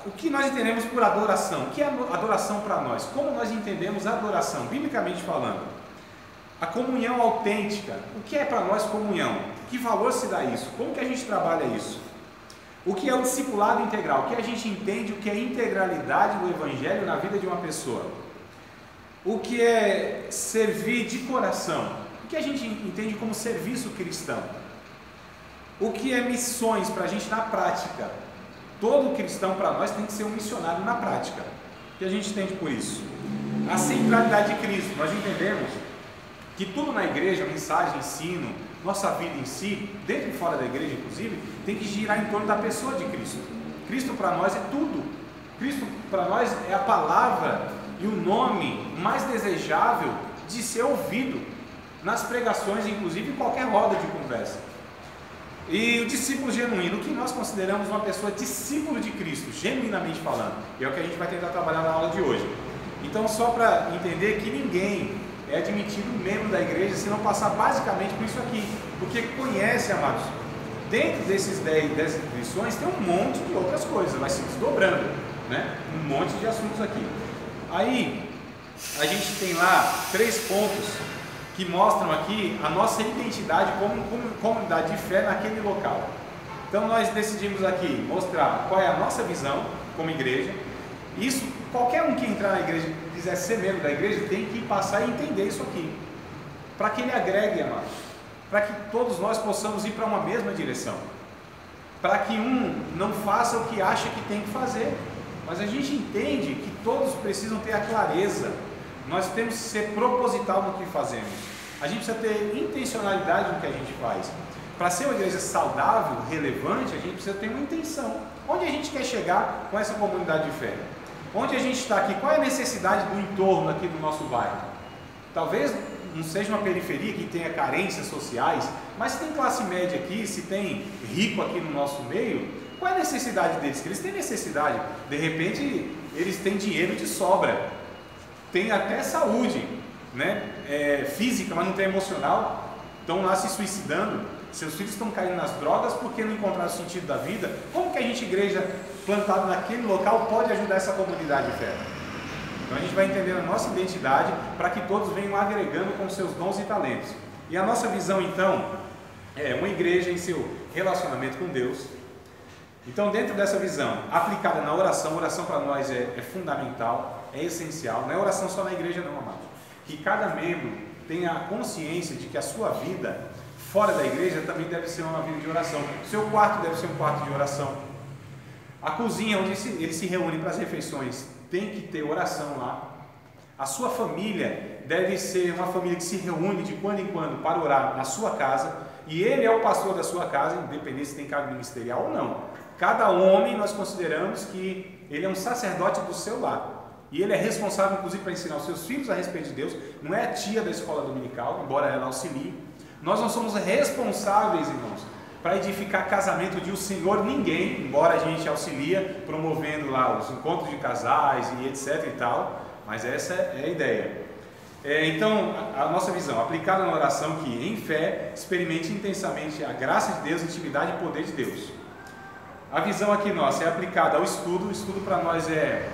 O que nós entendemos por adoração? O que é adoração para nós? Como nós entendemos a adoração, biblicamente falando? A comunhão autêntica. O que é para nós comunhão? Que valor se dá isso? Como que a gente trabalha isso? O que é o discipulado integral? O que a gente entende o que é a integralidade do evangelho na vida de uma pessoa? O que é servir de coração? O que a gente entende como serviço cristão? O que é missões para a gente na prática? Todo cristão para nós tem que ser um missionário na prática. O que a gente entende por isso? A centralidade de Cristo. Nós entendemos que tudo na igreja, mensagem, ensino, nossa vida em si, dentro e fora da igreja inclusive, tem que girar em torno da pessoa de Cristo. Cristo para nós é tudo. Cristo para nós é a palavra e o nome mais desejável de ser ouvido nas pregações, inclusive em qualquer roda de conversa. E o discípulo genuíno, o que nós consideramos uma pessoa discípulo de Cristo, genuinamente falando, é o que a gente vai tentar trabalhar na aula de hoje. Então, só para entender que ninguém é admitido membro da igreja se não passar basicamente por isso aqui, porque conhece, amados, dentro desses 10 lições tem um monte de outras coisas, vai se desdobrando, né? Um monte de assuntos aqui. Aí, a gente tem lá 3 pontos que mostram aqui a nossa identidade como comunidade de fé naquele local. Então nós decidimos aqui mostrar qual é a nossa visão como igreja. Isso, qualquer um que entrar na igreja e quiser ser membro da igreja tem que passar e entender isso aqui, para que ele agregue, amados, para que todos nós possamos ir para uma mesma direção, para que um não faça o que acha que tem que fazer, mas a gente entende que todos precisam ter a clareza. Nós temos que ser proposital no que fazemos. A gente precisa ter intencionalidade no que a gente faz. Para ser uma igreja saudável, relevante, a gente precisa ter uma intenção. Onde a gente quer chegar com essa comunidade de fé? Onde a gente está aqui? Qual é a necessidade do entorno aqui do nosso bairro? Talvez não seja uma periferia que tenha carências sociais, mas se tem classe média aqui, se tem rico aqui no nosso meio, qual é a necessidade deles? Que eles têm necessidade. De repente, eles têm dinheiro de sobra. Tem até saúde, né? Física, mas não tem emocional, estão lá se suicidando, seus filhos estão caindo nas drogas porque não encontraram o sentido da vida. Como que a gente, igreja plantada naquele local, pode ajudar essa comunidade de fé? Então a gente vai entendendo a nossa identidade para que todos venham agregando com seus dons e talentos. E a nossa visão então é uma igreja em seu relacionamento com Deus. Então, dentro dessa visão aplicada na oração, oração para nós é fundamental, é essencial. Não é oração só na igreja não, amados. Que cada membro tenha a consciência de que a sua vida fora da igreja também deve ser uma vida de oração. O seu quarto deve ser um quarto de oração. A cozinha onde ele se reúne para as refeições tem que ter oração lá. A sua família deve ser uma família que se reúne de quando em quando para orar na sua casa. E ele é o pastor da sua casa, independente se tem cargo ministerial ou não. Cada homem nós consideramos que ele é um sacerdote do seu lar. E ele é responsável, inclusive, para ensinar os seus filhos a respeito de Deus. Não é a tia da escola dominical, embora ela auxilie. Nós não somos responsáveis, irmãos, para edificar casamento de o Senhor ninguém, embora a gente auxilia promovendo lá os encontros de casais e etc e tal. Mas essa é a ideia. Então, a nossa visão, aplicada na oração, que em fé experimente intensamente a graça de Deus, intimidade e poder de Deus. A visão aqui nossa é aplicada ao estudo. O estudo para nós é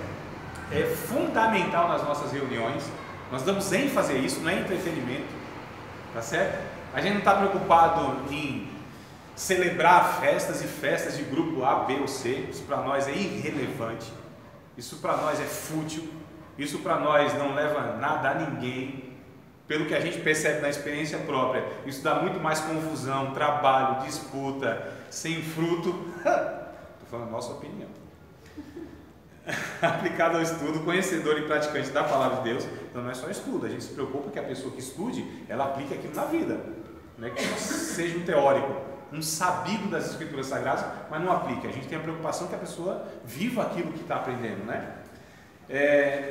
fundamental nas nossas reuniões. Nós damos ênfase a isso, não é entretenimento, tá certo? A gente não está preocupado em celebrar festas e festas de grupo A, B ou C. Isso para nós é irrelevante, isso para nós é fútil, isso para nós não leva nada a ninguém. Pelo que a gente percebe na experiência própria, isso dá muito mais confusão, trabalho, disputa, sem fruto. Estou falando a nossa opinião. Aplicado ao estudo, conhecedor e praticante da palavra de Deus. Então não é só estudo, a gente se preocupa que a pessoa que estude, ela aplique aquilo na vida, não é que seja um teórico, um sabido das escrituras sagradas, mas não aplique. A gente tem a preocupação que a pessoa viva aquilo que está aprendendo, né?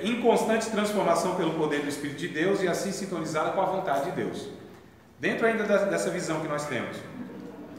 em constante transformação pelo poder do Espírito de Deus e assim sintonizada com a vontade de Deus. Dentro ainda dessa visão que nós temos,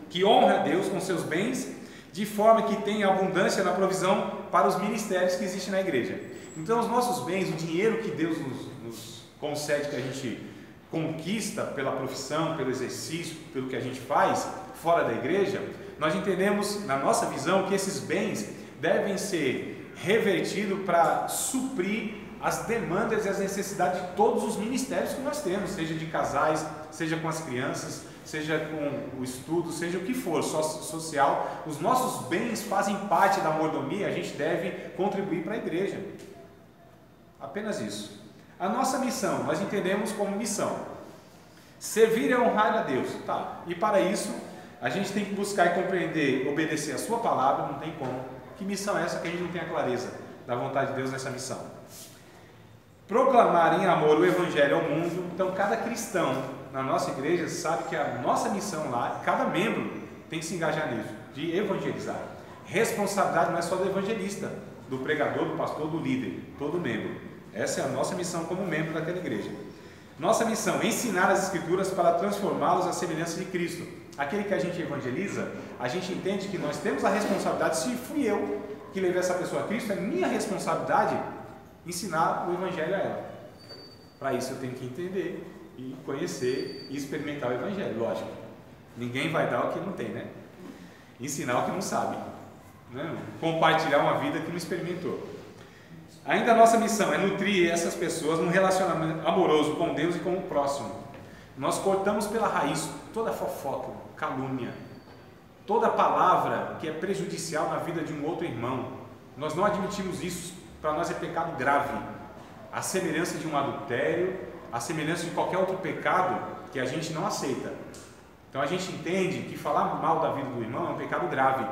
que honra a Deus com seus bens, de forma que tenha abundância na provisão para os ministérios que existem na igreja. Então os nossos bens, o dinheiro que Deus nos concede, que a gente conquista pela profissão, pelo exercício, pelo que a gente faz fora da igreja, nós entendemos na nossa visão que esses bens devem ser revertidos para suprir as demandas e as necessidades de todos os ministérios que nós temos, seja de casais, seja com as crianças, seja com o estudo, seja o que for, social. Os nossos bens fazem parte da mordomia, a gente deve contribuir para a igreja. Apenas isso. A nossa missão, nós entendemos como missão. Servir e honrar a Deus. Tá. E para isso, a gente tem que buscar e compreender, obedecer a sua palavra, não tem como. Que missão é essa que a gente não tem a clareza da vontade de Deus nessa missão? Proclamar em amor o Evangelho ao mundo. Então cada cristão na nossa igreja sabe que a nossa missão lá, cada membro tem que se engajar nisso, de evangelizar. Responsabilidade não é só do evangelista, do pregador, do pastor, do líder, todo membro. Essa é a nossa missão como membro daquela igreja. Nossa missão é ensinar as Escrituras para transformá-los à semelhança de Cristo. Aquele que a gente evangeliza, a gente entende que nós temos a responsabilidade, se fui eu que levei essa pessoa a Cristo, é minha responsabilidade ensinar o Evangelho a ela. Para isso eu tenho que entender e conhecer e experimentar o Evangelho, lógico. Ninguém vai dar o que não tem, né? Ensinar o que não sabe, né? Compartilhar uma vida que não experimentou. Ainda a nossa missão é nutrir essas pessoas num relacionamento amoroso com Deus e com o próximo. Nós cortamos pela raiz toda fofoca, calúnia, toda palavra que é prejudicial na vida de um outro irmão. Nós não admitimos isso, para nós é pecado grave. A semelhança de um adultério, a semelhança de qualquer outro pecado que a gente não aceita. Então a gente entende que falar mal da vida do irmão é um pecado grave,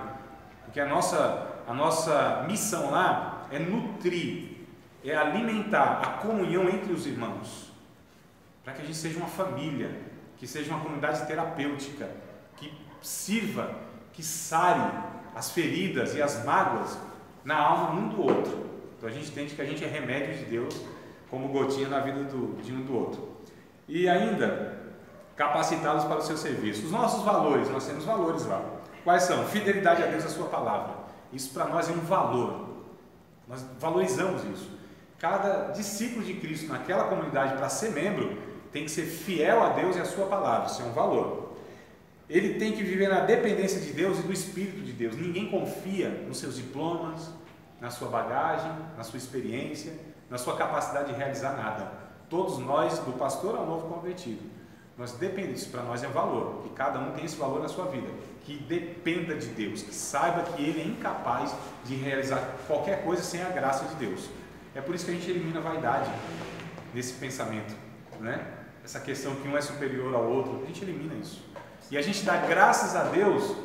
porque a nossa missão lá é nutrir, é alimentar a comunhão entre os irmãos, para que a gente seja uma família, que seja uma comunidade terapêutica, que sirva, que sare as feridas e as mágoas na alma um do outro. Então a gente entende que a gente é remédio de Deus, como gotinha na vida de um do outro. E ainda, capacitá-los para o seu serviço. Os nossos valores, nós temos valores lá. Quais são? Fidelidade a Deus e a sua palavra. Isso para nós é um valor. Nós valorizamos isso. Cada discípulo de Cristo naquela comunidade, para ser membro, tem que ser fiel a Deus e a sua palavra. Isso é um valor. Ele tem que viver na dependência de Deus e do Espírito de Deus. Ninguém confia nos seus diplomas, na sua bagagem, na sua experiência, na sua capacidade de realizar nada. Todos nós, do pastor ao novo convertido, nós dependemos, para nós é valor, que cada um tem esse valor na sua vida, que dependa de Deus, que saiba que ele é incapaz de realizar qualquer coisa sem a graça de Deus. É por isso que a gente elimina a vaidade nesse pensamento, né? Essa questão que um é superior ao outro, a gente elimina isso. E a gente dá graças a Deus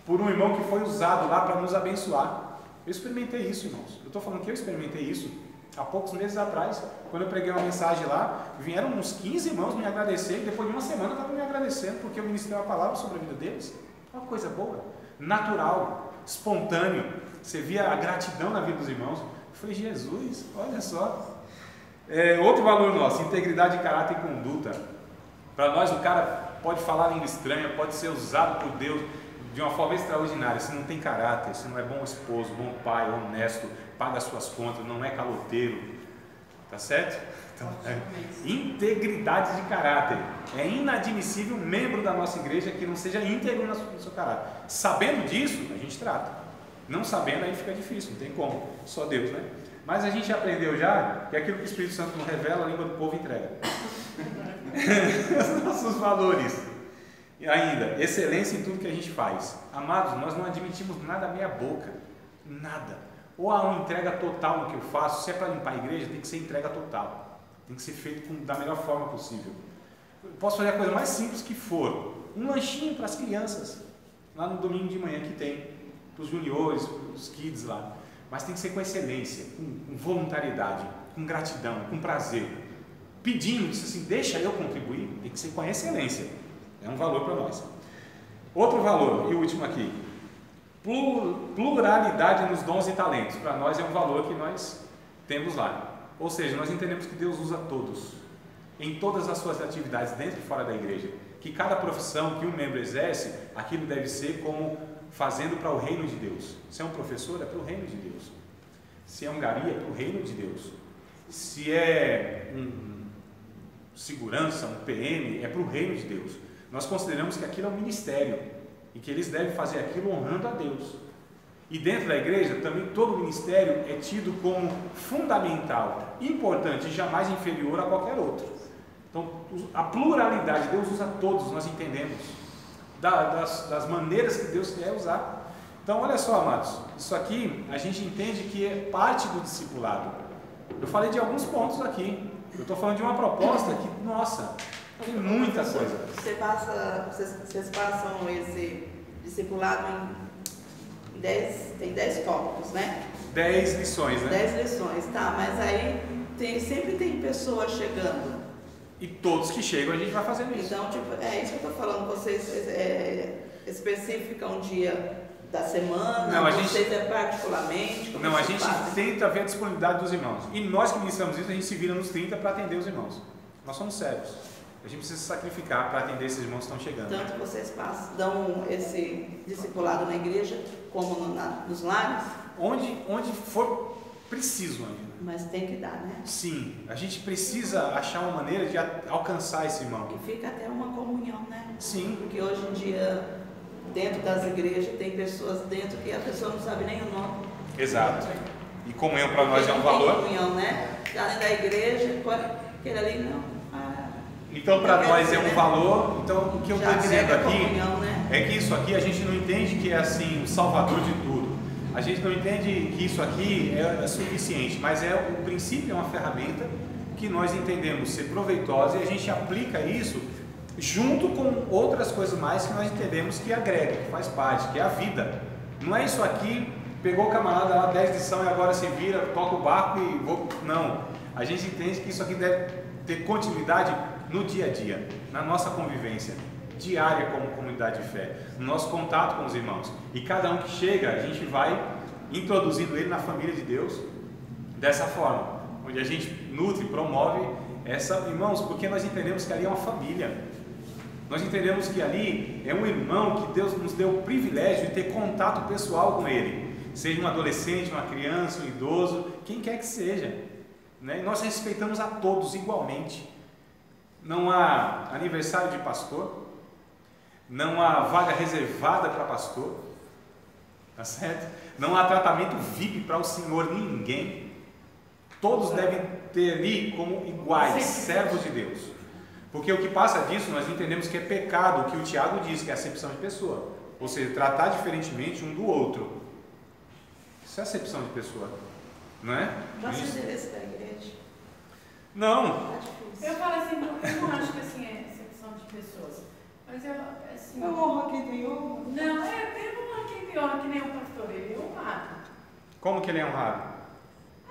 por um irmão que foi usado lá para nos abençoar. Eu experimentei isso, irmãos. Eu estou falando que eu experimentei isso há poucos meses atrás, quando eu preguei uma mensagem lá, vieram uns 15 irmãos me agradecer, e depois de uma semana estavam me agradecendo, porque eu ministrei uma palavra sobre a vida deles. Uma coisa boa, natural, espontâneo. Você via a gratidão na vida dos irmãos. Eu falei, Jesus, olha só. Outro valor nosso, integridade de caráter e conduta. Para nós o cara pode falar língua estranha, pode ser usado por Deus de uma forma extraordinária. Se não tem caráter, se não é bom esposo, bom pai, honesto, paga as suas contas, não é caloteiro, tá certo? Então, integridade de caráter. É inadmissível um membro da nossa igreja que não seja íntegro no seu caráter. Sabendo disso, a gente trata. Não sabendo, aí fica difícil, não tem como, só Deus, né? Mas a gente aprendeu já que aquilo que o Espírito Santo não revela, a língua do povo entrega. Os nossos valores. E ainda, excelência em tudo que a gente faz. Amados, nós não admitimos nada meia boca, nada. Ou há uma entrega total no que eu faço. Se é para limpar a igreja, tem que ser entrega total, tem que ser feito da melhor forma possível. Eu posso fazer a coisa mais simples que for, um lanchinho para as crianças, lá no domingo de manhã que tem, para os juniores, para os kids lá, mas tem que ser com excelência, com voluntariedade, com gratidão, com prazer, pedindo, assim, deixa eu contribuir, tem que ser com excelência. É um valor para nós. Outro valor, e o último aqui, pluralidade nos dons e talentos. Para nós é um valor que nós temos lá. Ou seja, nós entendemos que Deus usa todos, em todas as suas atividades, dentro e fora da igreja. Que cada profissão que um membro exerce, aquilo deve ser como fazendo para o reino de Deus. Se é um professor, é para o reino de Deus. Se é um gari, é para o reino de Deus. Se é um segurança, um PM, é para o reino de Deus. Nós consideramos que aquilo é um ministério e que eles devem fazer aquilo honrando a Deus. E dentro da igreja também todo ministério é tido como fundamental, importante e jamais inferior a qualquer outro. Então a pluralidade, Deus usa todos, nós entendemos das maneiras que Deus quer usar. Então olha só, amados, isso aqui a gente entende que é parte do discipulado. Eu falei de alguns pontos aqui, eu estou falando de uma proposta que, nossa, tem muita coisa. Vocês passam esse discipulado em 10 tópicos, né? 10 lições, né? 10 lições, tá, mas aí sempre tem pessoas chegando. E todos que chegam a gente vai fazendo isso. Então, tipo, é isso que eu estou falando, vocês especificam um dia da semana, não, vocês particularmente? Não, a gente tenta ver a disponibilidade dos irmãos. E nós que ministramos isso, a gente se vira nos 30 para atender os irmãos. Nós somos servos. A gente precisa se sacrificar para atender esses irmãos que estão chegando. Tanto vocês dão esse discipulado na igreja, como nos lares? Onde for preciso ainda. Mas tem que dar, né? Sim, a gente precisa achar uma maneira de alcançar esse irmão. E fica até uma comunhão, né? Sim. Porque hoje em dia, dentro das igrejas, tem pessoas dentro que a pessoa não sabe nem o nome. Exato. E comunhão para nós é um valor. Comunhão, né? Além da igreja, aquele ali não. Então para nós é um valor. Então o que eu estou dizendo aqui comunhão, né? é que isso aqui a gente não entende que é assim o salvador de tudo. A gente não entende que isso aqui é suficiente, mas o princípio é uma ferramenta que nós entendemos ser proveitosa e a gente aplica isso junto com outras coisas mais que nós entendemos que agrega, que faz parte, que é a vida. Não é isso aqui, pegou o camarada lá 10 lições e agora se vira, toca o barco e vou... Não, a gente entende que isso aqui deve ter continuidade no dia a dia, na nossa convivência diária como comunidade de fé, no nosso contato com os irmãos. E cada um que chega, a gente vai introduzindo ele na família de Deus dessa forma, onde a gente nutre, promove irmãos, porque nós entendemos que ali é uma família. Nós entendemos que ali é um irmão que Deus nos deu o privilégio de ter contato pessoal com ele, seja um adolescente, uma criança, um idoso, quem quer que seja, né? E nós respeitamos a todos igualmente. Não há aniversário de pastor, não há vaga reservada para pastor, tá certo? Não há tratamento VIP para o senhor ninguém. Todos devem ter ali como iguais, servos de Deus. Porque o que passa disso, nós entendemos que é pecado, o que o Tiago diz, que é acepção de pessoa. Ou seja, tratar diferentemente um do outro. Isso é acepção de pessoa, não é? Nossa, endereço da igreja. Não. Eu falo assim, eu não acho que assim é acepção de pessoas. Mas eu, assim... Eu honro quem tem honra. Não, eu não honro quem tem honra, que nem o pastor, ele é honrado. Como que ele é honrado?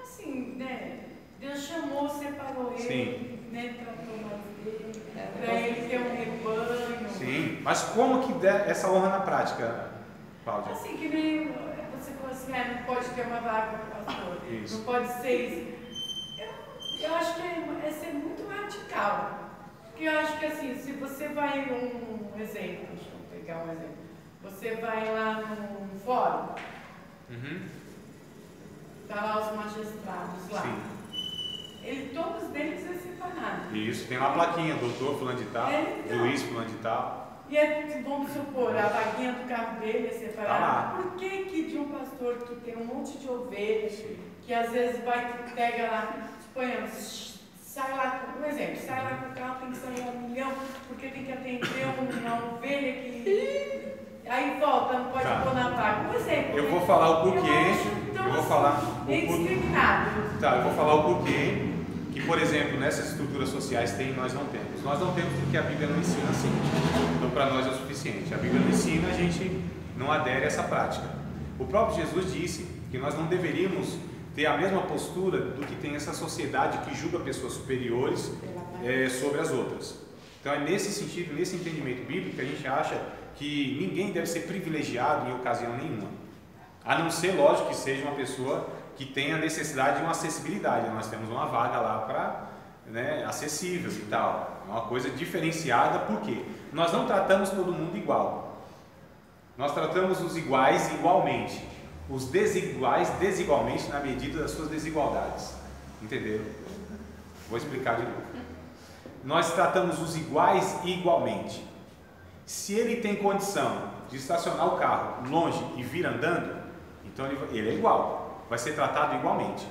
Assim, né? Deus chamou, separou ele, né? Tratou mais dele, para ele ter um rebanho. Sim, mas como que dá essa honra na prática, Cláudia? Assim, que nem você falou assim, não pode ter uma vaga para pastor, Isso. não pode ser isso. Eu acho que é ser muito radical. Porque eu acho que assim, se você vai um exemplo, deixa eu pegar um exemplo. Você vai lá num fórum, tá lá os magistrados lá. Sim. Todos deles é separado. Isso, tem lá a plaquinha, doutor fulano de tal, juiz fulano de tal. E vamos supor, a vaguinha do carro dele é separada. Tá. Por que de um pastor que tem um monte de ovelhas, que às vezes pega lá, suponhamos, sai lá, por exemplo, sai lá com o carro, tem que sair 1 milhão, porque tem que atender uma ovelha que... Aí volta, não pode pôr na vaga. Por exemplo. Eu vou falar o porquê. Eu vou falar indiscriminado. Tá, eu vou falar o porquê que, por exemplo, nessas estruturas sociais tem e nós não temos. Nós não temos porque a Bíblia não ensina assim. Então, para nós é o suficiente. A Bíblia não ensina, a gente não adere a essa prática. O próprio Jesus disse que nós não deveríamos ter a mesma postura do que tem essa sociedade que julga pessoas superiores sobre as outras. Então, é nesse sentido, nesse entendimento bíblico que a gente acha que ninguém deve ser privilegiado em ocasião nenhuma. A não ser, lógico, que seja uma pessoa que tem a necessidade de uma acessibilidade. Nós temos uma vaga lá para, né, acessível e tal. Uma coisa diferenciada, por quê? Nós não tratamos todo mundo igual. Nós tratamos os iguais igualmente. Os desiguais desigualmente na medida das suas desigualdades. Entenderam? Vou explicar de novo. Nós tratamos os iguais igualmente. Se ele tem condição de estacionar o carro longe e vir andando, então ele é igual, vai ser tratado igualmente.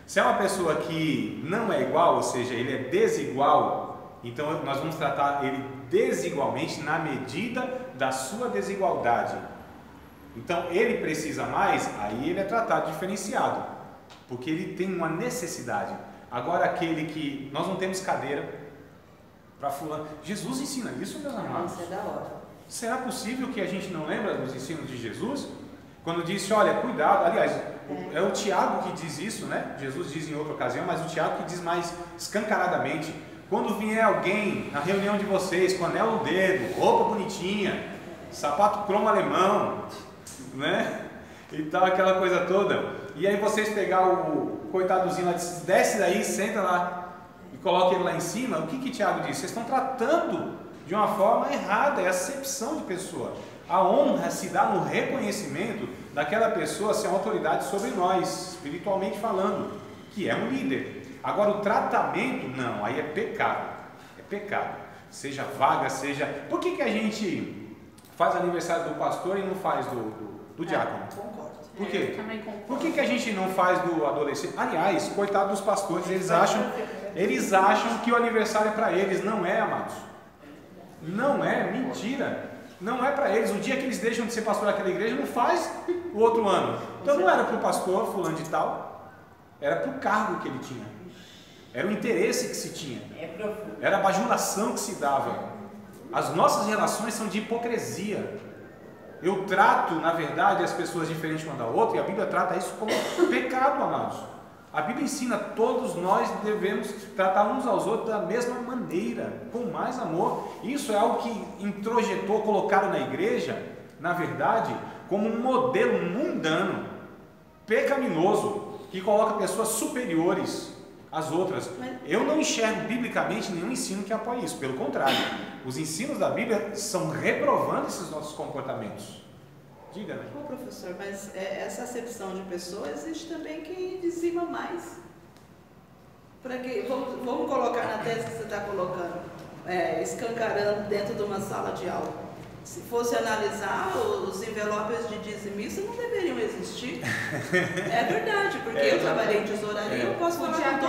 Se é uma pessoa que não é igual, ou seja, ele é desigual, então nós vamos tratar ele desigualmente na medida da sua desigualdade. Então ele precisa mais, aí ele é tratado diferenciado, porque ele tem uma necessidade. Agora aquele que nós não temos cadeira para fulano, Jesus ensina isso, meus amados. Isso é da hora. Será possível que a gente não lembra dos ensinos de Jesus? Quando disse, olha, cuidado, aliás, é o Tiago que diz isso, né? Jesus diz em outra ocasião, mas o Tiago que diz mais escancaradamente: quando vier alguém na reunião de vocês com anel no dedo, roupa bonitinha, sapato cromo alemão, né? E tal, aquela coisa toda, e aí vocês pegar o coitadozinho lá, desce daí, senta lá e coloca ele lá em cima, o que Tiago diz? Vocês estão tratando de uma forma errada, é acepção de pessoa. A honra se dá no reconhecimento daquela pessoa ser uma autoridade sobre nós, espiritualmente falando, que é um líder. Agora o tratamento, não, aí é pecado, seja vaga, seja... Por que a gente faz aniversário do pastor e não faz do diácono? Concordo. Por quê? Por que a gente não faz do adolescente? Aliás, coitado dos pastores, eles acham que o aniversário é para eles. Não é, amados. Não é, mentira. Não é para eles. O dia que eles deixam de ser pastor daquela igreja, não faz o outro ano. Então não era para o pastor fulano de tal, era para o cargo que ele tinha. Era o interesse que se tinha. Era a bajulação que se dava. As nossas relações são de hipocrisia. Eu trato, na verdade, as pessoas diferentes uma da outra, e a Bíblia trata isso como pecado, amados. A Bíblia ensina, todos nós devemos tratar uns aos outros da mesma maneira, com mais amor. Isso é algo que introjetou, colocaram na igreja, na verdade, como um modelo mundano, pecaminoso, que coloca pessoas superiores às outras. Eu não enxergo biblicamente nenhum ensino que apoie isso, pelo contrário, os ensinos da Bíblia são reprovando esses nossos comportamentos. Diga, né? Ô, professor, mas essa acepção de pessoa existe também quem dizima mais. Para que, vamos colocar na tese que você está colocando, escancarando dentro de uma sala de aula. Se fosse analisar, os envelopes de dizimista não deveriam existir. É verdade, porque eu trabalhei em tesouraria, eu posso falar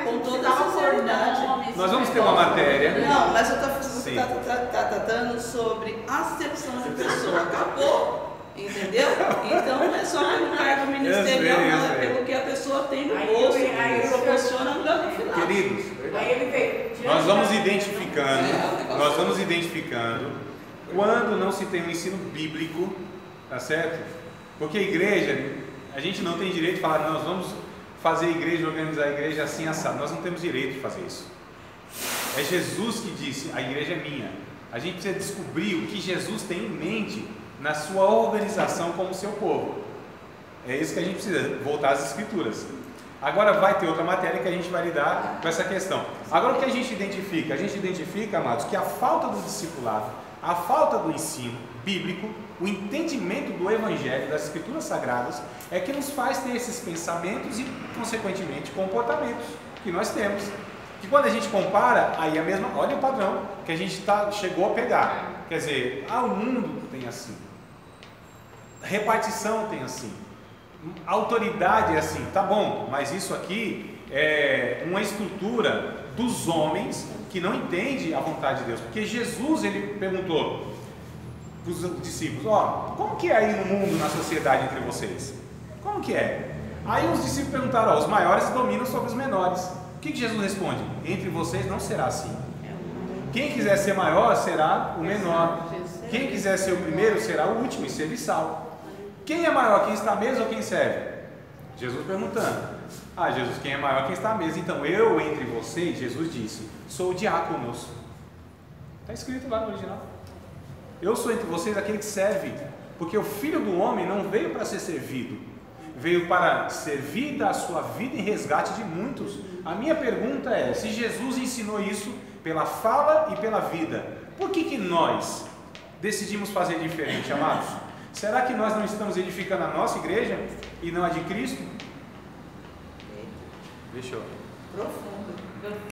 com toda a sinceridade. Nós vamos ter uma matéria. Não, mas eu estou tratando sobre acepção de pessoa. Acabou. Entendeu? Então não é só pelo cargo ministerial, não, é pelo que a pessoa tem no bolso, que proporciona no final. Queridos, nós vamos identificando quando não se tem um ensino bíblico, tá certo? Porque a igreja, a gente não tem direito de falar, não, nós vamos fazer a igreja, organizar a igreja assim, assado. Nós não temos direito de fazer isso. É Jesus que disse, a igreja é minha. A gente precisa descobrir o que Jesus tem em mente na sua organização como seu povo. É isso que a gente precisa, voltar às escrituras. Agora vai ter outra matéria que a gente vai lidar com essa questão. Agora o que a gente identifica? A gente identifica, amados, que a falta do discipulado, a falta do ensino bíblico, o entendimento do evangelho, das escrituras sagradas, é que nos faz ter esses pensamentos e, consequentemente, comportamentos que nós temos. Que quando a gente compara, aí é a mesma, olha o padrão que a gente chegou a pegar. Quer dizer, o mundo tem assim, repartição tem assim, autoridade é assim, tá bom, mas isso aqui é uma estrutura dos homens que não entende a vontade de Deus. Porque Jesus, ele perguntou para os discípulos, como que é aí no mundo, na sociedade entre vocês? Como que é? Aí os discípulos perguntaram, os maiores dominam sobre os menores. O que Jesus responde? Entre vocês não será assim. Quem quiser ser maior será o menor. Quem quiser ser o primeiro será o último e serviçal. Quem é maior, quem está à mesa ou quem serve? Jesus perguntando. Jesus, quem é maior, quem está à mesa. Então eu entre vocês, Jesus disse, sou o diáconos. Está escrito lá no original. Eu sou entre vocês aquele que serve, porque o Filho do Homem não veio para ser servido. veio para servir e dar a sua vida em resgate de muitos. A minha pergunta é, se Jesus ensinou isso pela fala e pela vida, por que nós decidimos fazer diferente, amados? Será que nós não estamos edificando a nossa igreja e não a de Cristo? Eita. Deixa eu... Profundo.